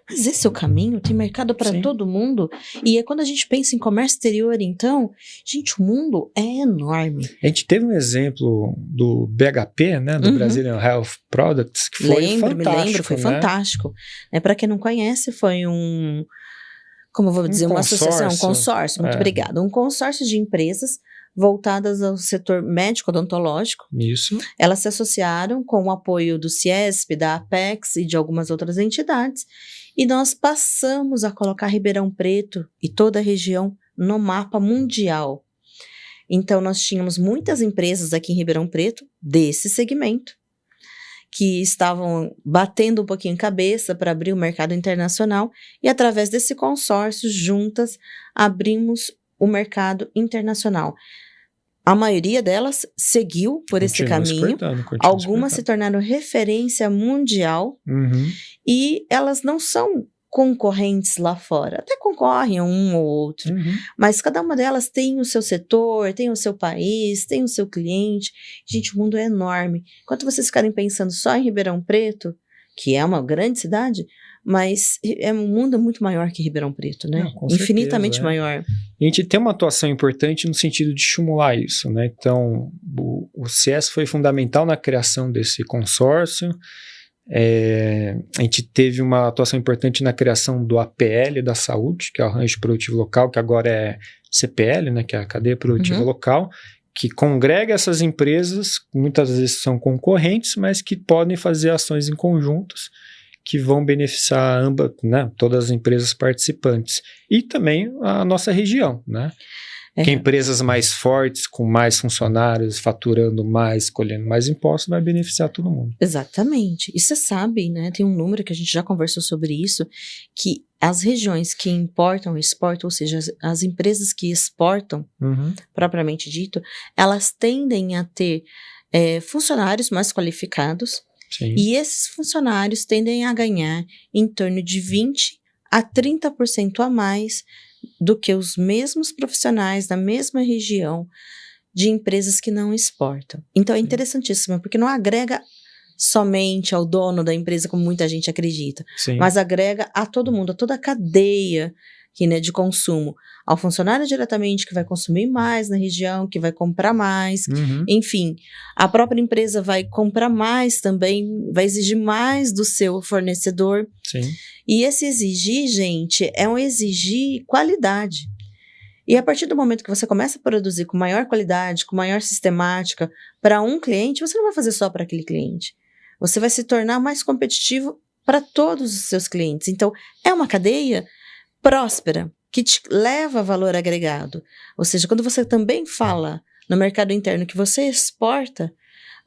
Speaker 1: Mas esse é o caminho, tem mercado para todo mundo. E é quando a gente pensa em comércio exterior, então, gente, o mundo é enorme.
Speaker 2: A gente teve um exemplo do BHP, né, do Brazilian Health Products, que foi fantástico. Me lembro,
Speaker 1: foi fantástico. Para quem não conhece, foi como eu vou dizer, uma associação, um consórcio, muito obrigada. Um consórcio de empresas voltadas ao setor médico-odontológico.
Speaker 2: Isso.
Speaker 1: Elas se associaram com o apoio do CIESP, da Apex e de algumas outras entidades, e nós passamos a colocar Ribeirão Preto e toda a região no mapa mundial. Então, nós tínhamos muitas empresas aqui em Ribeirão Preto desse segmento, que estavam batendo um pouquinho cabeça para abrir o mercado internacional, e através desse consórcio, juntas, abrimos o mercado internacional. A maioria delas seguiu por esse caminho. Algumas se tornaram referência mundial e elas não são concorrentes lá fora. Até concorrem um ou outro, mas cada uma delas tem o seu setor, tem o seu país, tem o seu cliente. Gente, o mundo é enorme. Enquanto vocês ficarem pensando só em Ribeirão Preto, que é uma grande cidade, mas o mundo é muito maior que Ribeirão Preto, né? Infinitamente maior.
Speaker 2: E a gente tem uma atuação importante no sentido de estimular isso, né? Então, o CIES foi fundamental na criação desse consórcio. A gente teve uma atuação importante na criação do APL da saúde, que é o Arranjo Produtivo Local, que agora é CPL, né? Que é a Cadeia Produtiva Local, que congrega essas empresas, muitas vezes são concorrentes, mas que podem fazer ações em conjuntos que vão beneficiar ambas, né, todas as empresas participantes. E também a nossa região, né? Que empresas mais fortes, com mais funcionários, faturando mais, colhendo mais impostos, vai beneficiar todo mundo.
Speaker 1: Exatamente. E você sabe, né? Tem um número que a gente já conversou sobre isso, que as regiões que importam e exportam, ou seja, as empresas que exportam, propriamente dito, elas tendem a ter funcionários mais qualificados.
Speaker 2: Sim.
Speaker 1: E esses funcionários tendem a ganhar em torno de 20% a 30% a mais do que os mesmos profissionais da mesma região de empresas que não exportam. Então é interessantíssimo, porque não agrega somente ao dono da empresa, como muita gente acredita, mas agrega a todo mundo, a toda a cadeia que não é de consumo, ao funcionário diretamente que vai consumir mais na região, que vai comprar mais, enfim, a própria empresa vai comprar mais também, vai exigir mais do seu fornecedor.
Speaker 2: Sim.
Speaker 1: E esse exigir, gente, é um exigir qualidade. E a partir do momento que você começa a produzir com maior qualidade, com maior sistemática, para um cliente, você não vai fazer só para aquele cliente. Você vai se tornar mais competitivo para todos os seus clientes. Então, é uma cadeia próspera, que te leva valor agregado. Ou seja, quando você também fala no mercado interno que você exporta,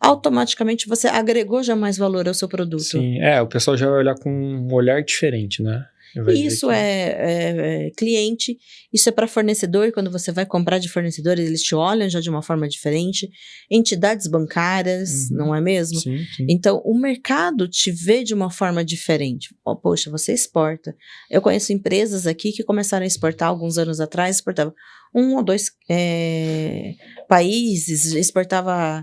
Speaker 1: automaticamente você agregou já mais valor ao seu produto.
Speaker 2: Sim, o pessoal já vai olhar com um olhar diferente, né?
Speaker 1: Isso é cliente, isso é para fornecedor, quando você vai comprar de fornecedores, eles te olham já de uma forma diferente, entidades bancárias, não é mesmo?
Speaker 2: Sim.
Speaker 1: Então, o mercado te vê de uma forma diferente. Poxa, você exporta. Eu conheço empresas aqui que começaram a exportar alguns anos atrás, exportava 1 ou 2 países, exportava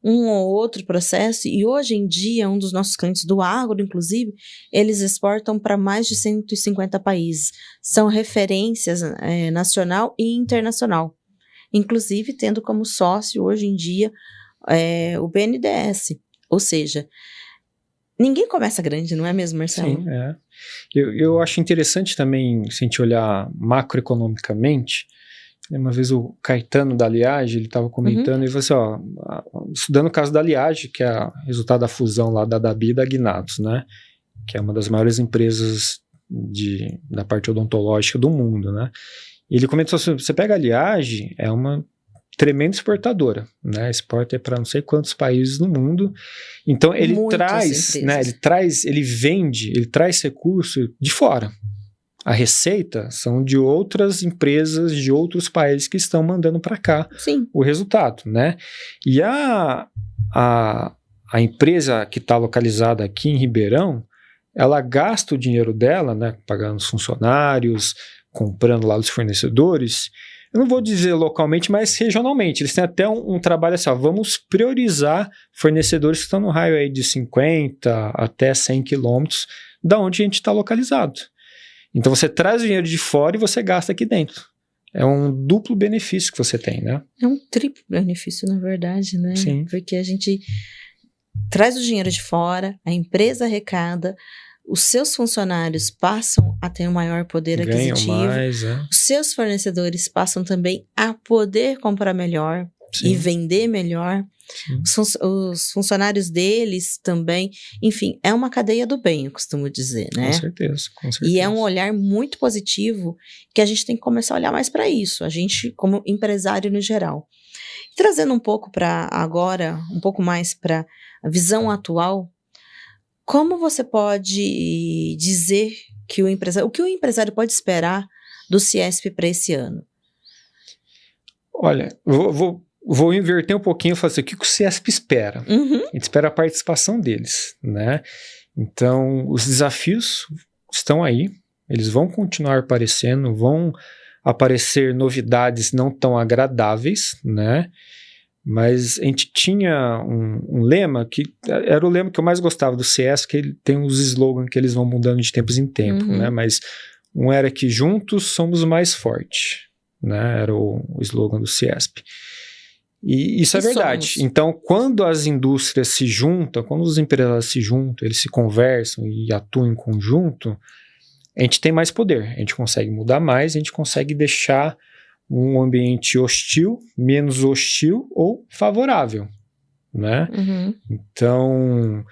Speaker 1: um ou outro processo, e hoje em dia, um dos nossos clientes do agro, inclusive, eles exportam para mais de 150 países. São referências nacional e internacional. Inclusive, tendo como sócio, hoje em dia, o BNDES. Ou seja, ninguém começa grande, não é mesmo, Marcelo?
Speaker 2: Sim, Eu acho interessante também, se a gente olhar macroeconomicamente. Uma vez o Caetano da Liage, ele estava comentando, e falou assim, estudando o caso da Liage, que é resultado da fusão lá da Dabi e da Gnatos, né? Que é uma das maiores empresas da parte odontológica do mundo, né? E ele comentou assim, você pega a Liage, é uma tremenda exportadora, né? Exporta para não sei quantos países no mundo. Então ele traz, né? Ele traz recurso de fora. A receita são de outras empresas de outros países que estão mandando para cá o resultado, né? E a empresa que está localizada aqui em Ribeirão, ela gasta o dinheiro dela, né? Pagando os funcionários, comprando lá dos fornecedores. Eu não vou dizer localmente, mas regionalmente. Eles têm até um trabalho assim, vamos priorizar fornecedores que estão no raio aí de 50 até 100 quilômetros da onde a gente está localizado. Então você traz o dinheiro de fora e você gasta aqui dentro. É um duplo benefício que você tem, né?
Speaker 1: É um triplo benefício, na verdade, né?
Speaker 2: Sim.
Speaker 1: Porque a gente traz o dinheiro de fora, a empresa arrecada, os seus funcionários passam a ter um maior poder aquisitivo.
Speaker 2: Ganham mais,
Speaker 1: Os seus fornecedores passam também a poder comprar melhor e vender melhor. Os funcionários deles também, enfim, é uma cadeia do bem, eu costumo dizer, né?
Speaker 2: Com certeza.
Speaker 1: E é um olhar muito positivo que a gente tem que começar a olhar mais para isso, a gente como empresário no geral. E trazendo um pouco para agora, um pouco mais para a visão atual, como você pode dizer que o que o empresário pode esperar do CIESP para esse ano?
Speaker 2: Olha, vou inverter um pouquinho e falar assim, o que o CIESP espera? A gente espera a participação deles, né? Então, os desafios estão aí, eles vão continuar aparecendo, vão aparecer novidades não tão agradáveis, né? Mas a gente tinha um lema que era o lema que eu mais gostava do CIESP, que ele tem uns slogans que eles vão mudando de tempos em tempo, né? Mas um era que juntos somos mais fortes, né? Era o slogan do CIESP. E isso é verdade. Então, quando as indústrias se juntam, quando os empresários se juntam, eles se conversam e atuam em conjunto, a gente tem mais poder, a gente consegue mudar mais, a gente consegue deixar um ambiente hostil, menos hostil ou favorável, né? Então,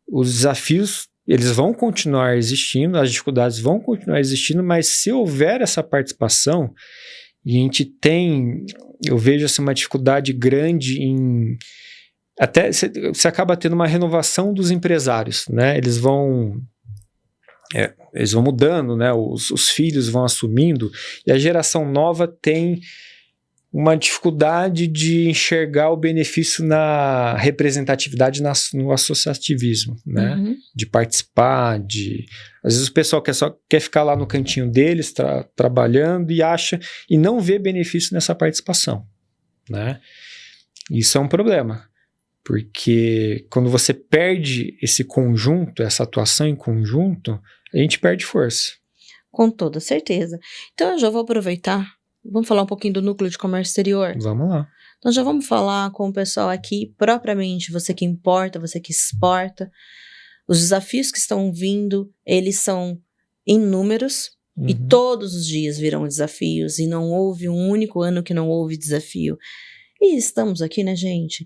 Speaker 2: os desafios, eles vão continuar existindo, as dificuldades vão continuar existindo, mas se houver essa participação, e a gente tem, eu vejo assim, uma dificuldade grande em... Até você acaba tendo uma renovação dos empresários, né? Eles vão mudando, né? Os filhos vão assumindo, e a geração nova tem uma dificuldade de enxergar o benefício na representatividade, no associativismo, né? De participar, às vezes o pessoal quer ficar lá no cantinho deles, trabalhando, e não vê benefício nessa participação, né? Isso é um problema, porque quando você perde esse conjunto, essa atuação em conjunto, a gente perde força.
Speaker 1: Com toda certeza. Então, eu já vou aproveitar. Vamos falar um pouquinho do Núcleo de Comércio Exterior?
Speaker 2: Vamos lá.
Speaker 1: Então, já vamos falar com o pessoal aqui, propriamente, você que importa, você que exporta. Os desafios que estão vindo, eles são inúmeros. E todos os dias virão desafios. E não houve um único ano que não houve desafio. E estamos aqui, né, gente?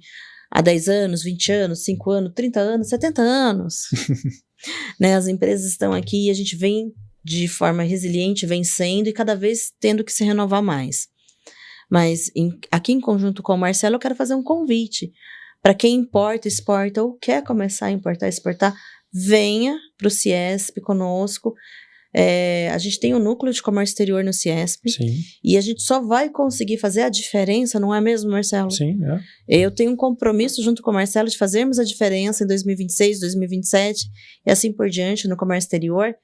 Speaker 1: Há 10 anos, 20 anos, 5 anos, 30 anos, 70 anos. Né, as empresas estão aqui e a gente vem de forma resiliente, vencendo e cada vez tendo que se renovar mais. Mas aqui em conjunto com o Marcelo, eu quero fazer um convite para quem importa, exporta ou quer começar a importar, exportar, venha para o Ciesp conosco. A gente tem um núcleo de comércio exterior no Ciesp.
Speaker 2: Sim.
Speaker 1: E a gente só vai conseguir fazer a diferença, não é mesmo, Marcelo?
Speaker 2: Sim,
Speaker 1: Eu tenho um compromisso junto com o Marcelo de fazermos a diferença em 2026, 2027 e assim por diante no comércio exterior.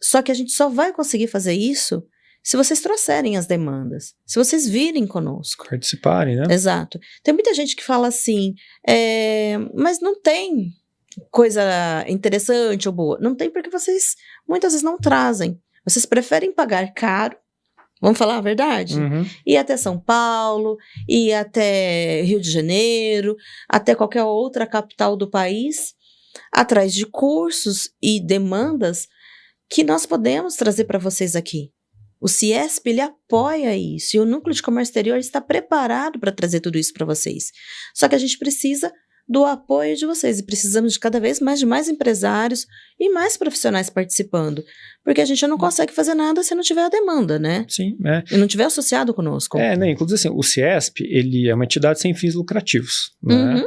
Speaker 1: Só que a gente só vai conseguir fazer isso se vocês trouxerem as demandas, se vocês virem conosco.
Speaker 2: Participarem, né?
Speaker 1: Exato. Tem muita gente que fala assim, mas não tem coisa interessante ou boa. Não tem porque vocês muitas vezes não trazem. Vocês preferem pagar caro, vamos falar a verdade? Ir até São Paulo, ir até Rio de Janeiro, até qualquer outra capital do país, atrás de cursos e demandas que nós podemos trazer para vocês aqui. O Ciesp, ele apoia isso, e o Núcleo de Comércio Exterior está preparado para trazer tudo isso para vocês. Só que a gente precisa do apoio de vocês, e precisamos de cada vez mais de mais empresários e mais profissionais participando, porque a gente não consegue fazer nada se não tiver a demanda, né?
Speaker 2: Sim,
Speaker 1: E não tiver associado conosco.
Speaker 2: né? Inclusive assim, o Ciesp, ele é uma entidade sem fins lucrativos, né?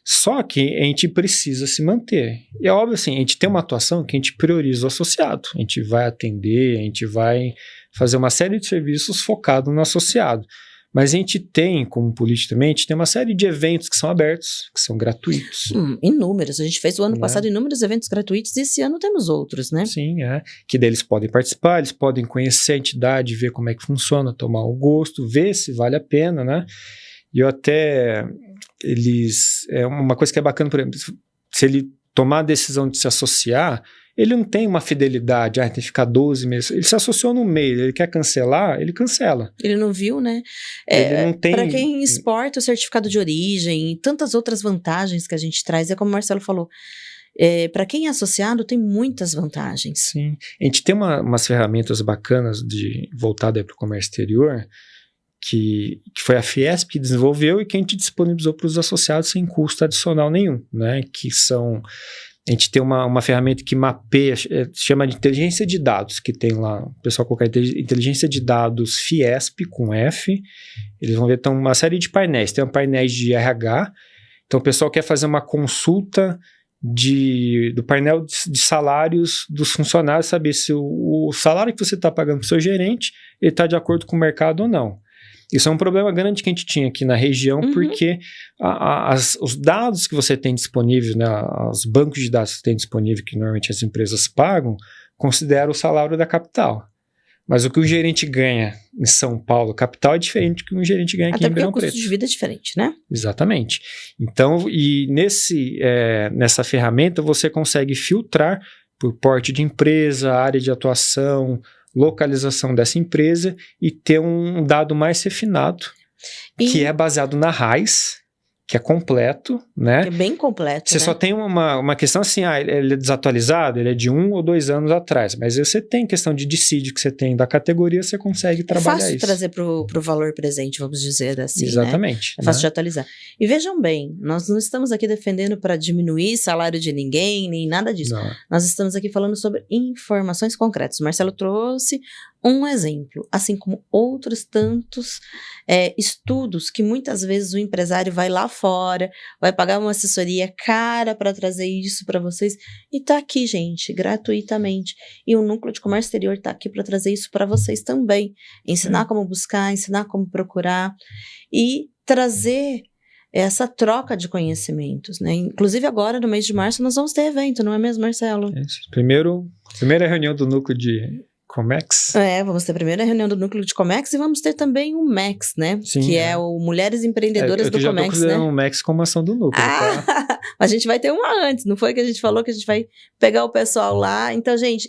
Speaker 2: Só que a gente precisa se manter. E é óbvio assim, a gente tem uma atuação que a gente prioriza o associado. A gente vai atender, a gente vai fazer uma série de serviços focado no associado. Mas a gente tem, como política também, a gente tem uma série de eventos que são abertos, que são gratuitos.
Speaker 1: Inúmeros. A gente fez o ano passado inúmeros eventos gratuitos e esse ano temos outros, né?
Speaker 2: Sim, que daí eles podem participar, eles podem conhecer a entidade, ver como é que funciona, tomar o gosto, ver se vale a pena, né? E eu até... uma coisa que é bacana, por exemplo, se ele tomar a decisão de se associar, ele não tem uma fidelidade, tem que ficar 12 meses. Ele se associou no meio, ele quer cancelar, ele cancela.
Speaker 1: Ele não viu, né?
Speaker 2: Ele não tem...
Speaker 1: Para quem exporta o certificado de origem e tantas outras vantagens que a gente traz, como o Marcelo falou, para quem é associado tem muitas vantagens.
Speaker 2: Sim, a gente tem umas ferramentas bacanas voltadas para o comércio exterior, que foi a Fiesp que desenvolveu e que a gente disponibilizou para os associados sem custo adicional nenhum, né? Que são... A gente tem uma ferramenta que mapeia, chama de inteligência de dados, que tem lá, o pessoal colocar inteligência de dados Fiesp com F, eles vão ver então, uma série de painéis, tem um painel de RH, então o pessoal quer fazer uma consulta do painel de salários dos funcionários, saber se o salário que você está pagando para o seu gerente, ele está de acordo com o mercado ou não. Isso é um problema grande que a gente tinha aqui na região, porque os dados que você tem disponíveis, né, os bancos de dados que você tem disponível, que normalmente as empresas pagam, consideram o salário da capital. Mas o que o gerente ganha em São Paulo, capital, é diferente do que um gerente ganha aqui em Ribeirão Preto.
Speaker 1: Até porque o custo de vida é diferente, né?
Speaker 2: Exatamente. Então, e nessa ferramenta você consegue filtrar por porte de empresa, área de atuação, localização dessa empresa e ter um dado mais refinado, que é baseado na RAIS, que é completo, né?
Speaker 1: Que é bem completo,
Speaker 2: Você só tem uma questão assim, ele é desatualizado, ele é de 1 ou 2 anos atrás, mas você tem questão de dissídio que você tem da categoria, você consegue trabalhar isso.
Speaker 1: É fácil trazer pro valor presente, vamos dizer assim,
Speaker 2: exatamente,
Speaker 1: né? É fácil de atualizar. E vejam bem, nós não estamos aqui defendendo para diminuir salário de ninguém, nem nada disso.
Speaker 2: Não.
Speaker 1: Nós estamos aqui falando sobre informações concretas. O Marcelo trouxe um exemplo, assim como outros tantos estudos que muitas vezes o empresário vai lá fora, vai pagar uma assessoria cara para trazer isso para vocês e tá aqui, gente, gratuitamente. E o Núcleo de Comércio Exterior tá aqui para trazer isso para vocês também. Ensinar como buscar, ensinar como procurar e trazer essa troca de conhecimentos, né? Inclusive agora, no mês de março, nós vamos ter evento, não é mesmo, Marcelo?
Speaker 2: Primeira reunião do núcleo de Comex.
Speaker 1: Vamos ter a primeira reunião do núcleo de Comex e vamos ter também o MEX, né?
Speaker 2: Sim,
Speaker 1: que é o Mulheres Empreendedoras do Comex, né? Eu já tô considerando
Speaker 2: o MEX como ação do núcleo.
Speaker 1: Tá? A gente vai ter uma antes, não foi que a gente falou que a gente vai pegar o pessoal lá? Então, gente,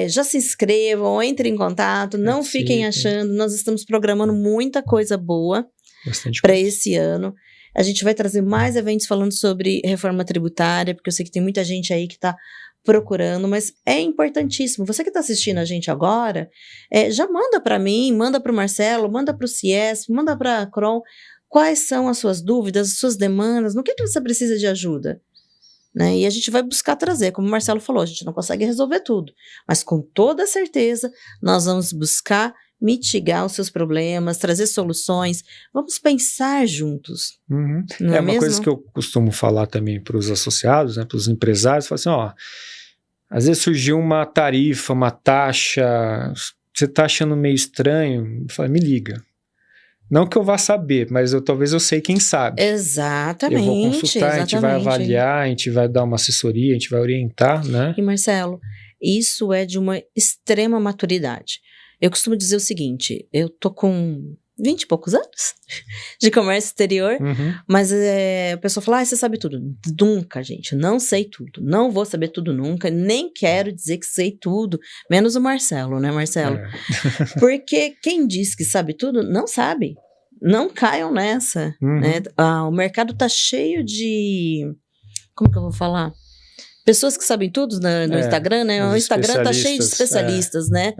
Speaker 1: Já se inscrevam, entrem em contato, não fiquem achando, nós estamos programando muita coisa boa para esse ano. A gente vai trazer mais eventos falando sobre reforma tributária, porque eu sei que tem muita gente aí que está procurando, mas é importantíssimo. Você que está assistindo a gente agora, já manda para mim, manda para o Marcelo, manda para o Ciesp, manda para a Cron, quais são as suas dúvidas, as suas demandas, no que você precisa de ajuda. Né? E a gente vai buscar trazer, como o Marcelo falou, a gente não consegue resolver tudo, mas com toda certeza nós vamos buscar mitigar os seus problemas, trazer soluções, vamos pensar juntos. Não é
Speaker 2: uma
Speaker 1: mesmo?
Speaker 2: coisa que eu costumo falar também para os associados, né, para os empresários, falar assim, ó, às vezes surgiu uma tarifa, uma taxa, você está achando meio estranho, fala, me liga. Não que eu vá saber, mas talvez eu sei quem sabe.
Speaker 1: Exatamente.
Speaker 2: Eu vou consultar, a gente vai avaliar, a gente vai dar uma assessoria, a gente vai orientar, né?
Speaker 1: E Marcelo, isso é de uma extrema maturidade. Eu costumo dizer o seguinte, eu tô com 20 e poucos anos de comércio exterior, mas a pessoa fala, você sabe tudo. Nunca, gente, não sei tudo. Não vou saber tudo nunca, nem quero dizer que sei tudo, menos o Marcelo, né, Marcelo? Porque quem diz que sabe tudo, não sabe. Não caiam nessa, né? O mercado tá cheio de... Como que eu vou falar? Pessoas que sabem tudo no Instagram, né? O Instagram tá cheio de especialistas, né?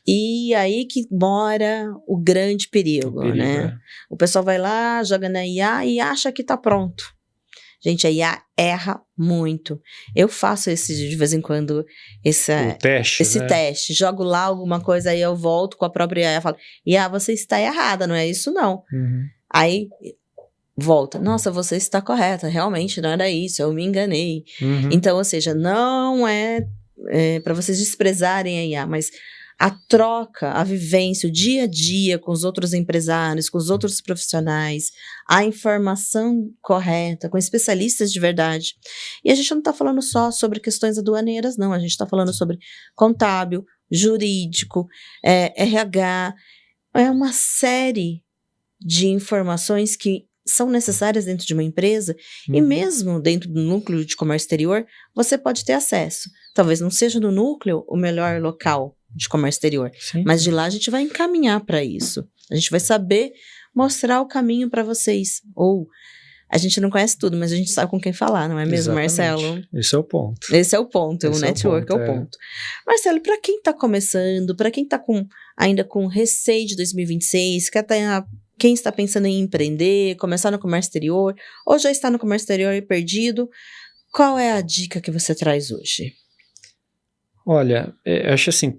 Speaker 1: E aí que mora o grande perigo, né? O pessoal vai lá, joga na IA e acha que tá pronto. Gente, a IA erra muito. Eu faço de vez em quando esse teste. Jogo lá alguma coisa, aí eu volto com a própria IA e falo, IA, você está errada, não é isso não. Aí... volta, nossa, você está correta, realmente não era isso, eu me enganei. Então, ou seja, não é para vocês desprezarem a IA, mas a troca, a vivência, o dia a dia com os outros empresários, com os outros profissionais, a informação correta, com especialistas de verdade. E a gente não está falando só sobre questões aduaneiras, não, a gente está falando sobre contábil, jurídico, RH, é uma série de informações que são necessárias dentro de uma empresa e mesmo dentro do núcleo de comércio exterior, você pode ter acesso. Talvez não seja no núcleo o melhor local de comércio exterior, mas de lá a gente vai encaminhar para isso. A gente vai saber mostrar o caminho para vocês. Ou a gente não conhece tudo, mas a gente sabe com quem falar, não é mesmo, Marcelo?
Speaker 2: Esse é o ponto.
Speaker 1: Esse é o ponto, o network é o ponto. Marcelo, para quem está começando, para quem está ainda com receio de 2026, quem está pensando em empreender, começar no comércio exterior, ou já está no comércio exterior e perdido, qual é a dica que você traz hoje?
Speaker 2: Olha, eu acho assim,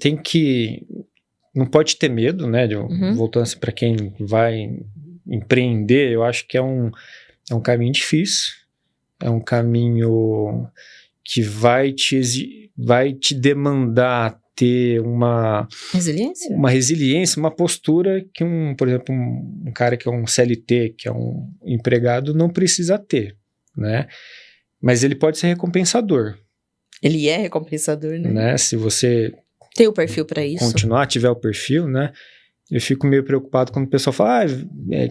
Speaker 2: não pode ter medo, né, voltando assim, para quem vai empreender, eu acho que é um caminho difícil, é um caminho que vai te demandar ter uma resiliência, uma postura que por exemplo, um cara que é um CLT, que é um empregado, não precisa ter, né? Mas ele pode ser recompensador. Ele
Speaker 1: é recompensador, né?
Speaker 2: Se você
Speaker 1: tem o perfil para isso.
Speaker 2: Tiver o perfil, né? Eu fico meio preocupado quando o pessoal fala,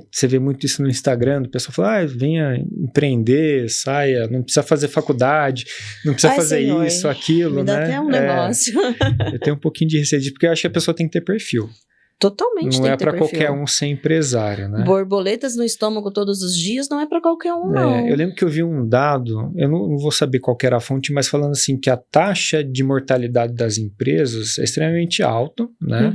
Speaker 2: você vê muito isso no Instagram, o pessoal fala, venha empreender, saia, não precisa fazer faculdade, não precisa fazer isso, aquilo,
Speaker 1: me dá até um negócio.
Speaker 2: Eu tenho um pouquinho de receio disso, porque eu acho que a pessoa tem que ter perfil.
Speaker 1: Totalmente.
Speaker 2: Não é para qualquer um ser empresário, né?
Speaker 1: Borboletas no estômago todos os dias não é para qualquer um, não.
Speaker 2: Eu lembro que eu vi um dado, eu não vou saber qual que era a fonte, mas falando assim, que a taxa de mortalidade das empresas é extremamente alta, né?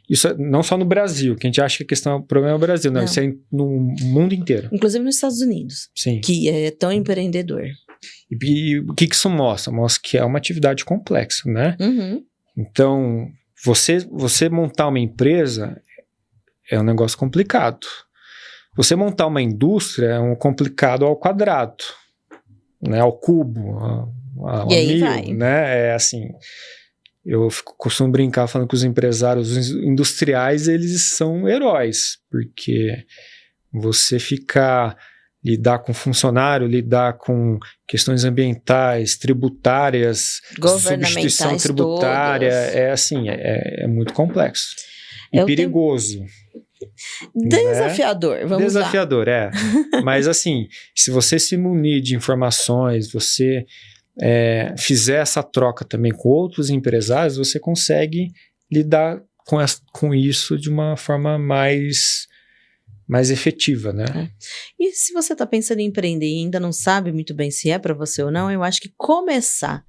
Speaker 2: Isso não só no Brasil, que a gente acha que o problema é o Brasil, não. Isso é no mundo inteiro.
Speaker 1: Inclusive nos Estados Unidos, que é tão empreendedor.
Speaker 2: E o que isso mostra? Mostra que é uma atividade complexa, né? Então, você montar uma empresa é um negócio complicado. Você montar uma indústria é um complicado ao quadrado, né? Ao cubo, ao mil, né? É assim... Eu costumo brincar falando que os empresários industriais, eles são heróis, porque você lidar com funcionário, lidar com questões ambientais, tributárias, substituição tributária, é muito complexo. E perigoso.
Speaker 1: Desafiador, vamos lá.
Speaker 2: Desafiador, Mas assim, se você se munir de informações, você fizer essa troca também com outros empresários, você consegue lidar com isso de uma forma mais efetiva, né?
Speaker 1: E se você está pensando em empreender e ainda não sabe muito bem se é para você ou não, eu acho que começar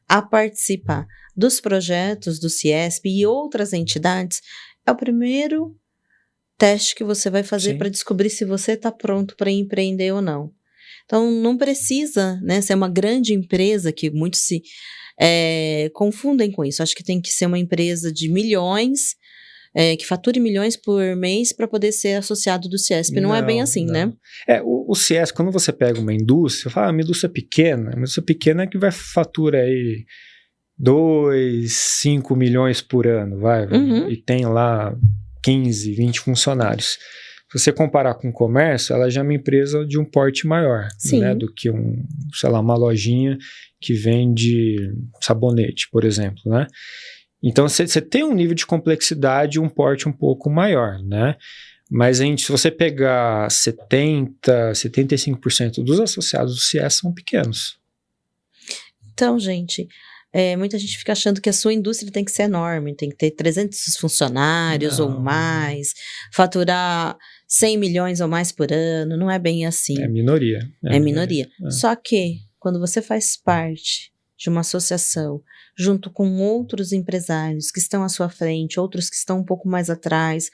Speaker 1: a participar dos projetos do Ciesp e outras entidades é o primeiro teste que você vai fazer para descobrir se você está pronto para empreender ou não. Então, não precisa, né, ser uma grande empresa, que muitos se confundem com isso. Acho que tem que ser uma empresa de milhões, que fature milhões por mês para poder ser associado do Ciesp. Não é bem assim, né?
Speaker 2: O Ciesp, quando você pega uma indústria, fala, uma indústria pequena é que vai fatura aí 2, 5 milhões por ano, e tem lá 15, 20 funcionários. Se você comparar com o comércio, ela já é uma empresa de um porte maior, né, do que uma lojinha que vende sabonete, por exemplo, né? Então, você tem um nível de complexidade e um porte um pouco maior, né? Mas se você pegar 75% dos associados do CIES são pequenos.
Speaker 1: Então, gente, muita gente fica achando que a sua indústria tem que ser enorme, tem que ter 300 funcionários ou mais, faturar 100 milhões ou mais por ano, não é bem assim.
Speaker 2: É minoria.
Speaker 1: É minoria. Só que, quando você faz parte de uma associação, junto com outros empresários que estão à sua frente, outros que estão um pouco mais atrás,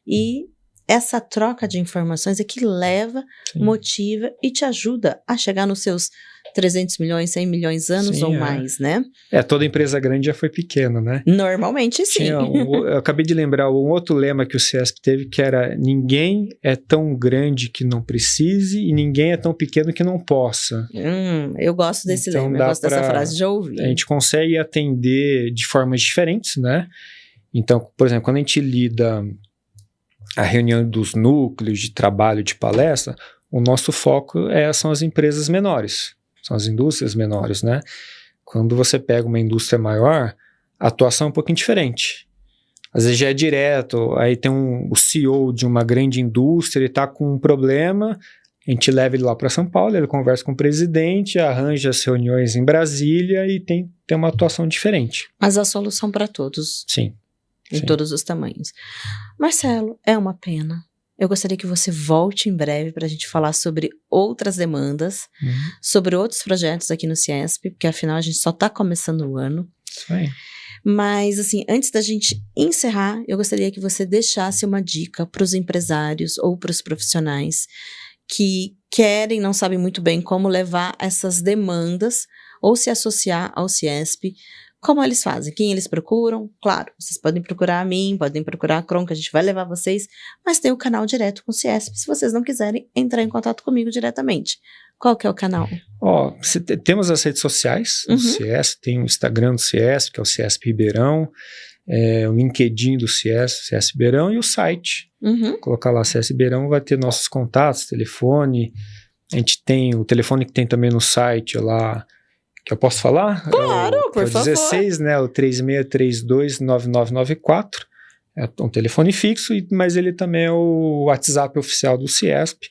Speaker 1: e essa troca de informações é que leva, motiva e te ajuda a chegar nos seus 300 milhões, 100 milhões anos ou mais, né?
Speaker 2: Toda empresa grande já foi pequena, né?
Speaker 1: Normalmente sim.
Speaker 2: Eu acabei de lembrar um outro lema que o Ciesp teve, que era: ninguém é tão grande que não precise e ninguém é tão pequeno que não possa.
Speaker 1: Eu gosto desse lema, eu gosto dessa frase, já ouvi.
Speaker 2: A gente consegue atender de formas diferentes, né? Então, por exemplo, quando a gente lida a reunião dos núcleos de trabalho, de palestra, o nosso foco são as empresas menores, são as indústrias menores, né? Quando você pega uma indústria maior, a atuação é um pouquinho diferente. Às vezes já é direto, aí tem o CEO de uma grande indústria, ele está com um problema, a gente leva ele lá para São Paulo, ele conversa com o presidente, arranja as reuniões em Brasília e tem uma atuação diferente.
Speaker 1: Mas a solução para todos.
Speaker 2: Sim.
Speaker 1: Em todos os tamanhos. Marcelo, é uma pena. Eu gostaria que você volte em breve para a gente falar sobre outras demandas, sobre outros projetos aqui no Ciesp, porque afinal a gente só está começando o ano.
Speaker 2: Isso aí.
Speaker 1: Mas, assim, antes da gente encerrar, eu gostaria que você deixasse uma dica para os empresários ou para os profissionais que querem, não sabem muito bem como levar essas demandas ou se associar ao Ciesp. Como eles fazem? Quem eles procuram? Claro, vocês podem procurar a mim, podem procurar a Kron, que a gente vai levar vocês, mas tem o canal direto com o Ciesp, se vocês não quiserem entrar em contato comigo diretamente. Qual que é o canal?
Speaker 2: Temos as redes sociais do Ciesp, tem o Instagram do Ciesp, que é o Ciesp Ribeirão, o LinkedIn do Ciesp Ribeirão, e o site. Colocar lá Ciesp Ribeirão, vai ter nossos contatos, telefone, a gente tem o telefone que tem também no site lá, que eu posso falar?
Speaker 1: Claro, por favor.
Speaker 2: 16, né? O 36329994. É um telefone fixo, mas ele também é o WhatsApp oficial do Ciesp.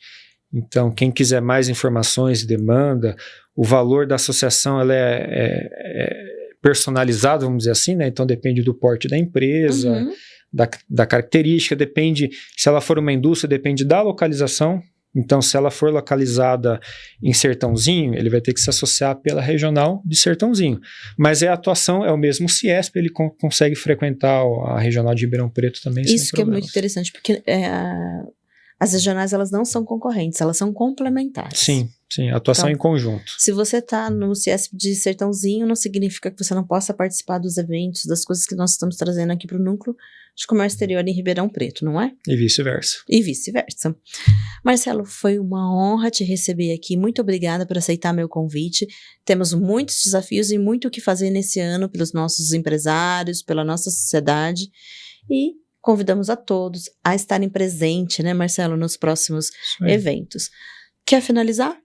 Speaker 2: Então, quem quiser mais informações, demanda, o valor da associação ela é personalizado, vamos dizer assim, né? Então, depende do porte da empresa, da característica, depende, se ela for uma indústria, depende da localização. Então, se ela for localizada em Sertãozinho, ele vai ter que se associar pela regional de Sertãozinho. Mas a atuação é o mesmo Ciesp, ele consegue frequentar a regional de Ribeirão Preto também.
Speaker 1: Isso que é muito interessante, porque as regionais elas não são concorrentes, elas são complementares.
Speaker 2: Sim, atuação em conjunto.
Speaker 1: Se você está no Ciesp de Sertãozinho, não significa que você não possa participar dos eventos, das coisas que nós estamos trazendo aqui para o Núcleo de Comércio Exterior em Ribeirão Preto, não é?
Speaker 2: E vice-versa.
Speaker 1: Marcelo, foi uma honra te receber aqui. Muito obrigada por aceitar meu convite. Temos muitos desafios e muito o que fazer nesse ano pelos nossos empresários, pela nossa sociedade. E convidamos a todos a estarem presentes, né, Marcelo, nos próximos eventos. Quer finalizar?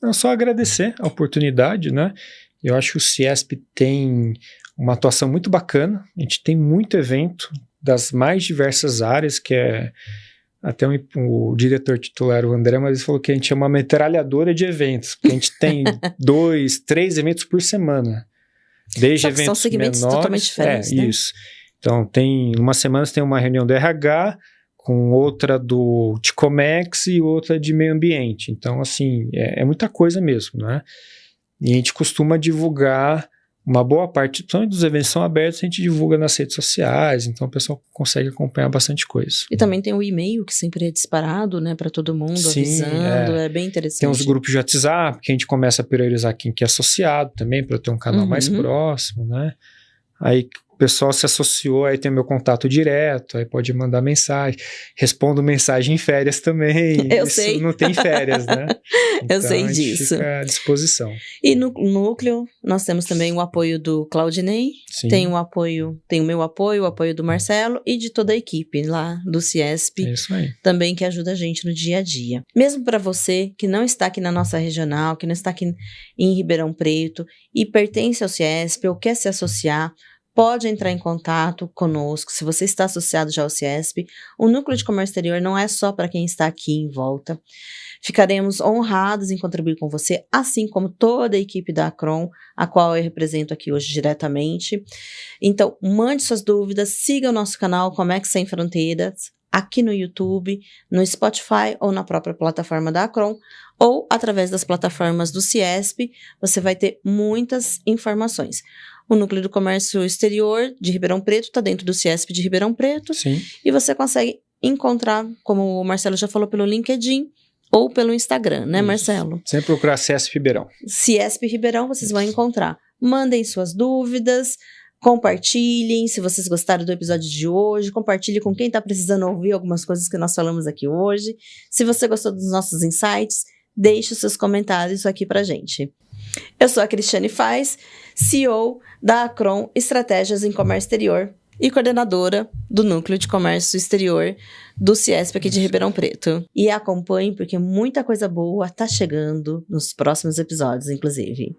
Speaker 2: Eu só agradecer a oportunidade, né? Eu acho que o Ciesp tem uma atuação muito bacana. A gente tem muito evento das mais diversas áreas, que é Até o diretor titular, o André, uma vez falou que a gente é uma metralhadora de eventos, porque a gente tem 2, 3 eventos por semana. Desde eventos
Speaker 1: são segmentos
Speaker 2: menores,
Speaker 1: totalmente diferentes, né?
Speaker 2: Isso. Então, uma semana tem uma reunião do RH, com outra do Ticomex e outra de meio ambiente. Então, assim, é muita coisa mesmo, né? E a gente costuma divulgar uma boa parte, principalmente dos eventos são abertos, a gente divulga nas redes sociais, então o pessoal consegue acompanhar bastante coisa.
Speaker 1: E também tem o e-mail, que sempre é disparado, né, para todo mundo,
Speaker 2: Sim,
Speaker 1: avisando, é bem interessante.
Speaker 2: Tem uns grupos de WhatsApp, que a gente começa a priorizar quem que é associado também, para ter um canal mais próximo, né? Aí o pessoal se associou, aí tem o meu contato direto, aí pode mandar mensagem. Respondo mensagem em férias também.
Speaker 1: Eu
Speaker 2: Isso
Speaker 1: sei.
Speaker 2: não tem férias, né? Então,
Speaker 1: Eu sei
Speaker 2: a gente
Speaker 1: disso.
Speaker 2: fica à disposição.
Speaker 1: E no núcleo, nós temos também o apoio do Claudinei,
Speaker 2: Sim.
Speaker 1: tem o meu apoio, o apoio do Marcelo e de toda a equipe lá do CIESP.
Speaker 2: É isso aí.
Speaker 1: Também que ajuda a gente no dia a dia. Mesmo para você que não está aqui na nossa regional, que não está aqui em Ribeirão Preto e pertence ao CIESP ou quer se associar, pode entrar em contato conosco. Se você está associado já ao CIESP, o Núcleo de Comércio Exterior não é só para quem está aqui em volta. Ficaremos honrados em contribuir com você, assim como toda a equipe da Acron, a qual eu represento aqui hoje diretamente. Então, mande suas dúvidas, siga o nosso canal Comex Sem Fronteiras, aqui no YouTube, no Spotify ou na própria plataforma da Acron, ou através das plataformas do CIESP, você vai ter muitas informações. O Núcleo do Comércio Exterior de Ribeirão Preto está dentro do CIESP de Ribeirão Preto.
Speaker 2: Sim.
Speaker 1: E você consegue encontrar, como o Marcelo já falou, pelo LinkedIn ou pelo Instagram, né,
Speaker 2: Isso.
Speaker 1: Marcelo?
Speaker 2: Sempre procurar CIESP Ribeirão.
Speaker 1: CIESP Ribeirão, vocês vão encontrar. Mandem suas dúvidas, compartilhem, se vocês gostaram do episódio de hoje, compartilhe com quem está precisando ouvir algumas coisas que nós falamos aqui hoje. Se você gostou dos nossos insights, deixe os seus comentários aqui pra gente. Eu sou a Cristiane Faz, CEO da Acron Estratégias em Comércio Exterior e coordenadora do Núcleo de Comércio Exterior do CIESP aqui de Ribeirão Preto. E acompanhe, porque muita coisa boa tá chegando nos próximos episódios, inclusive.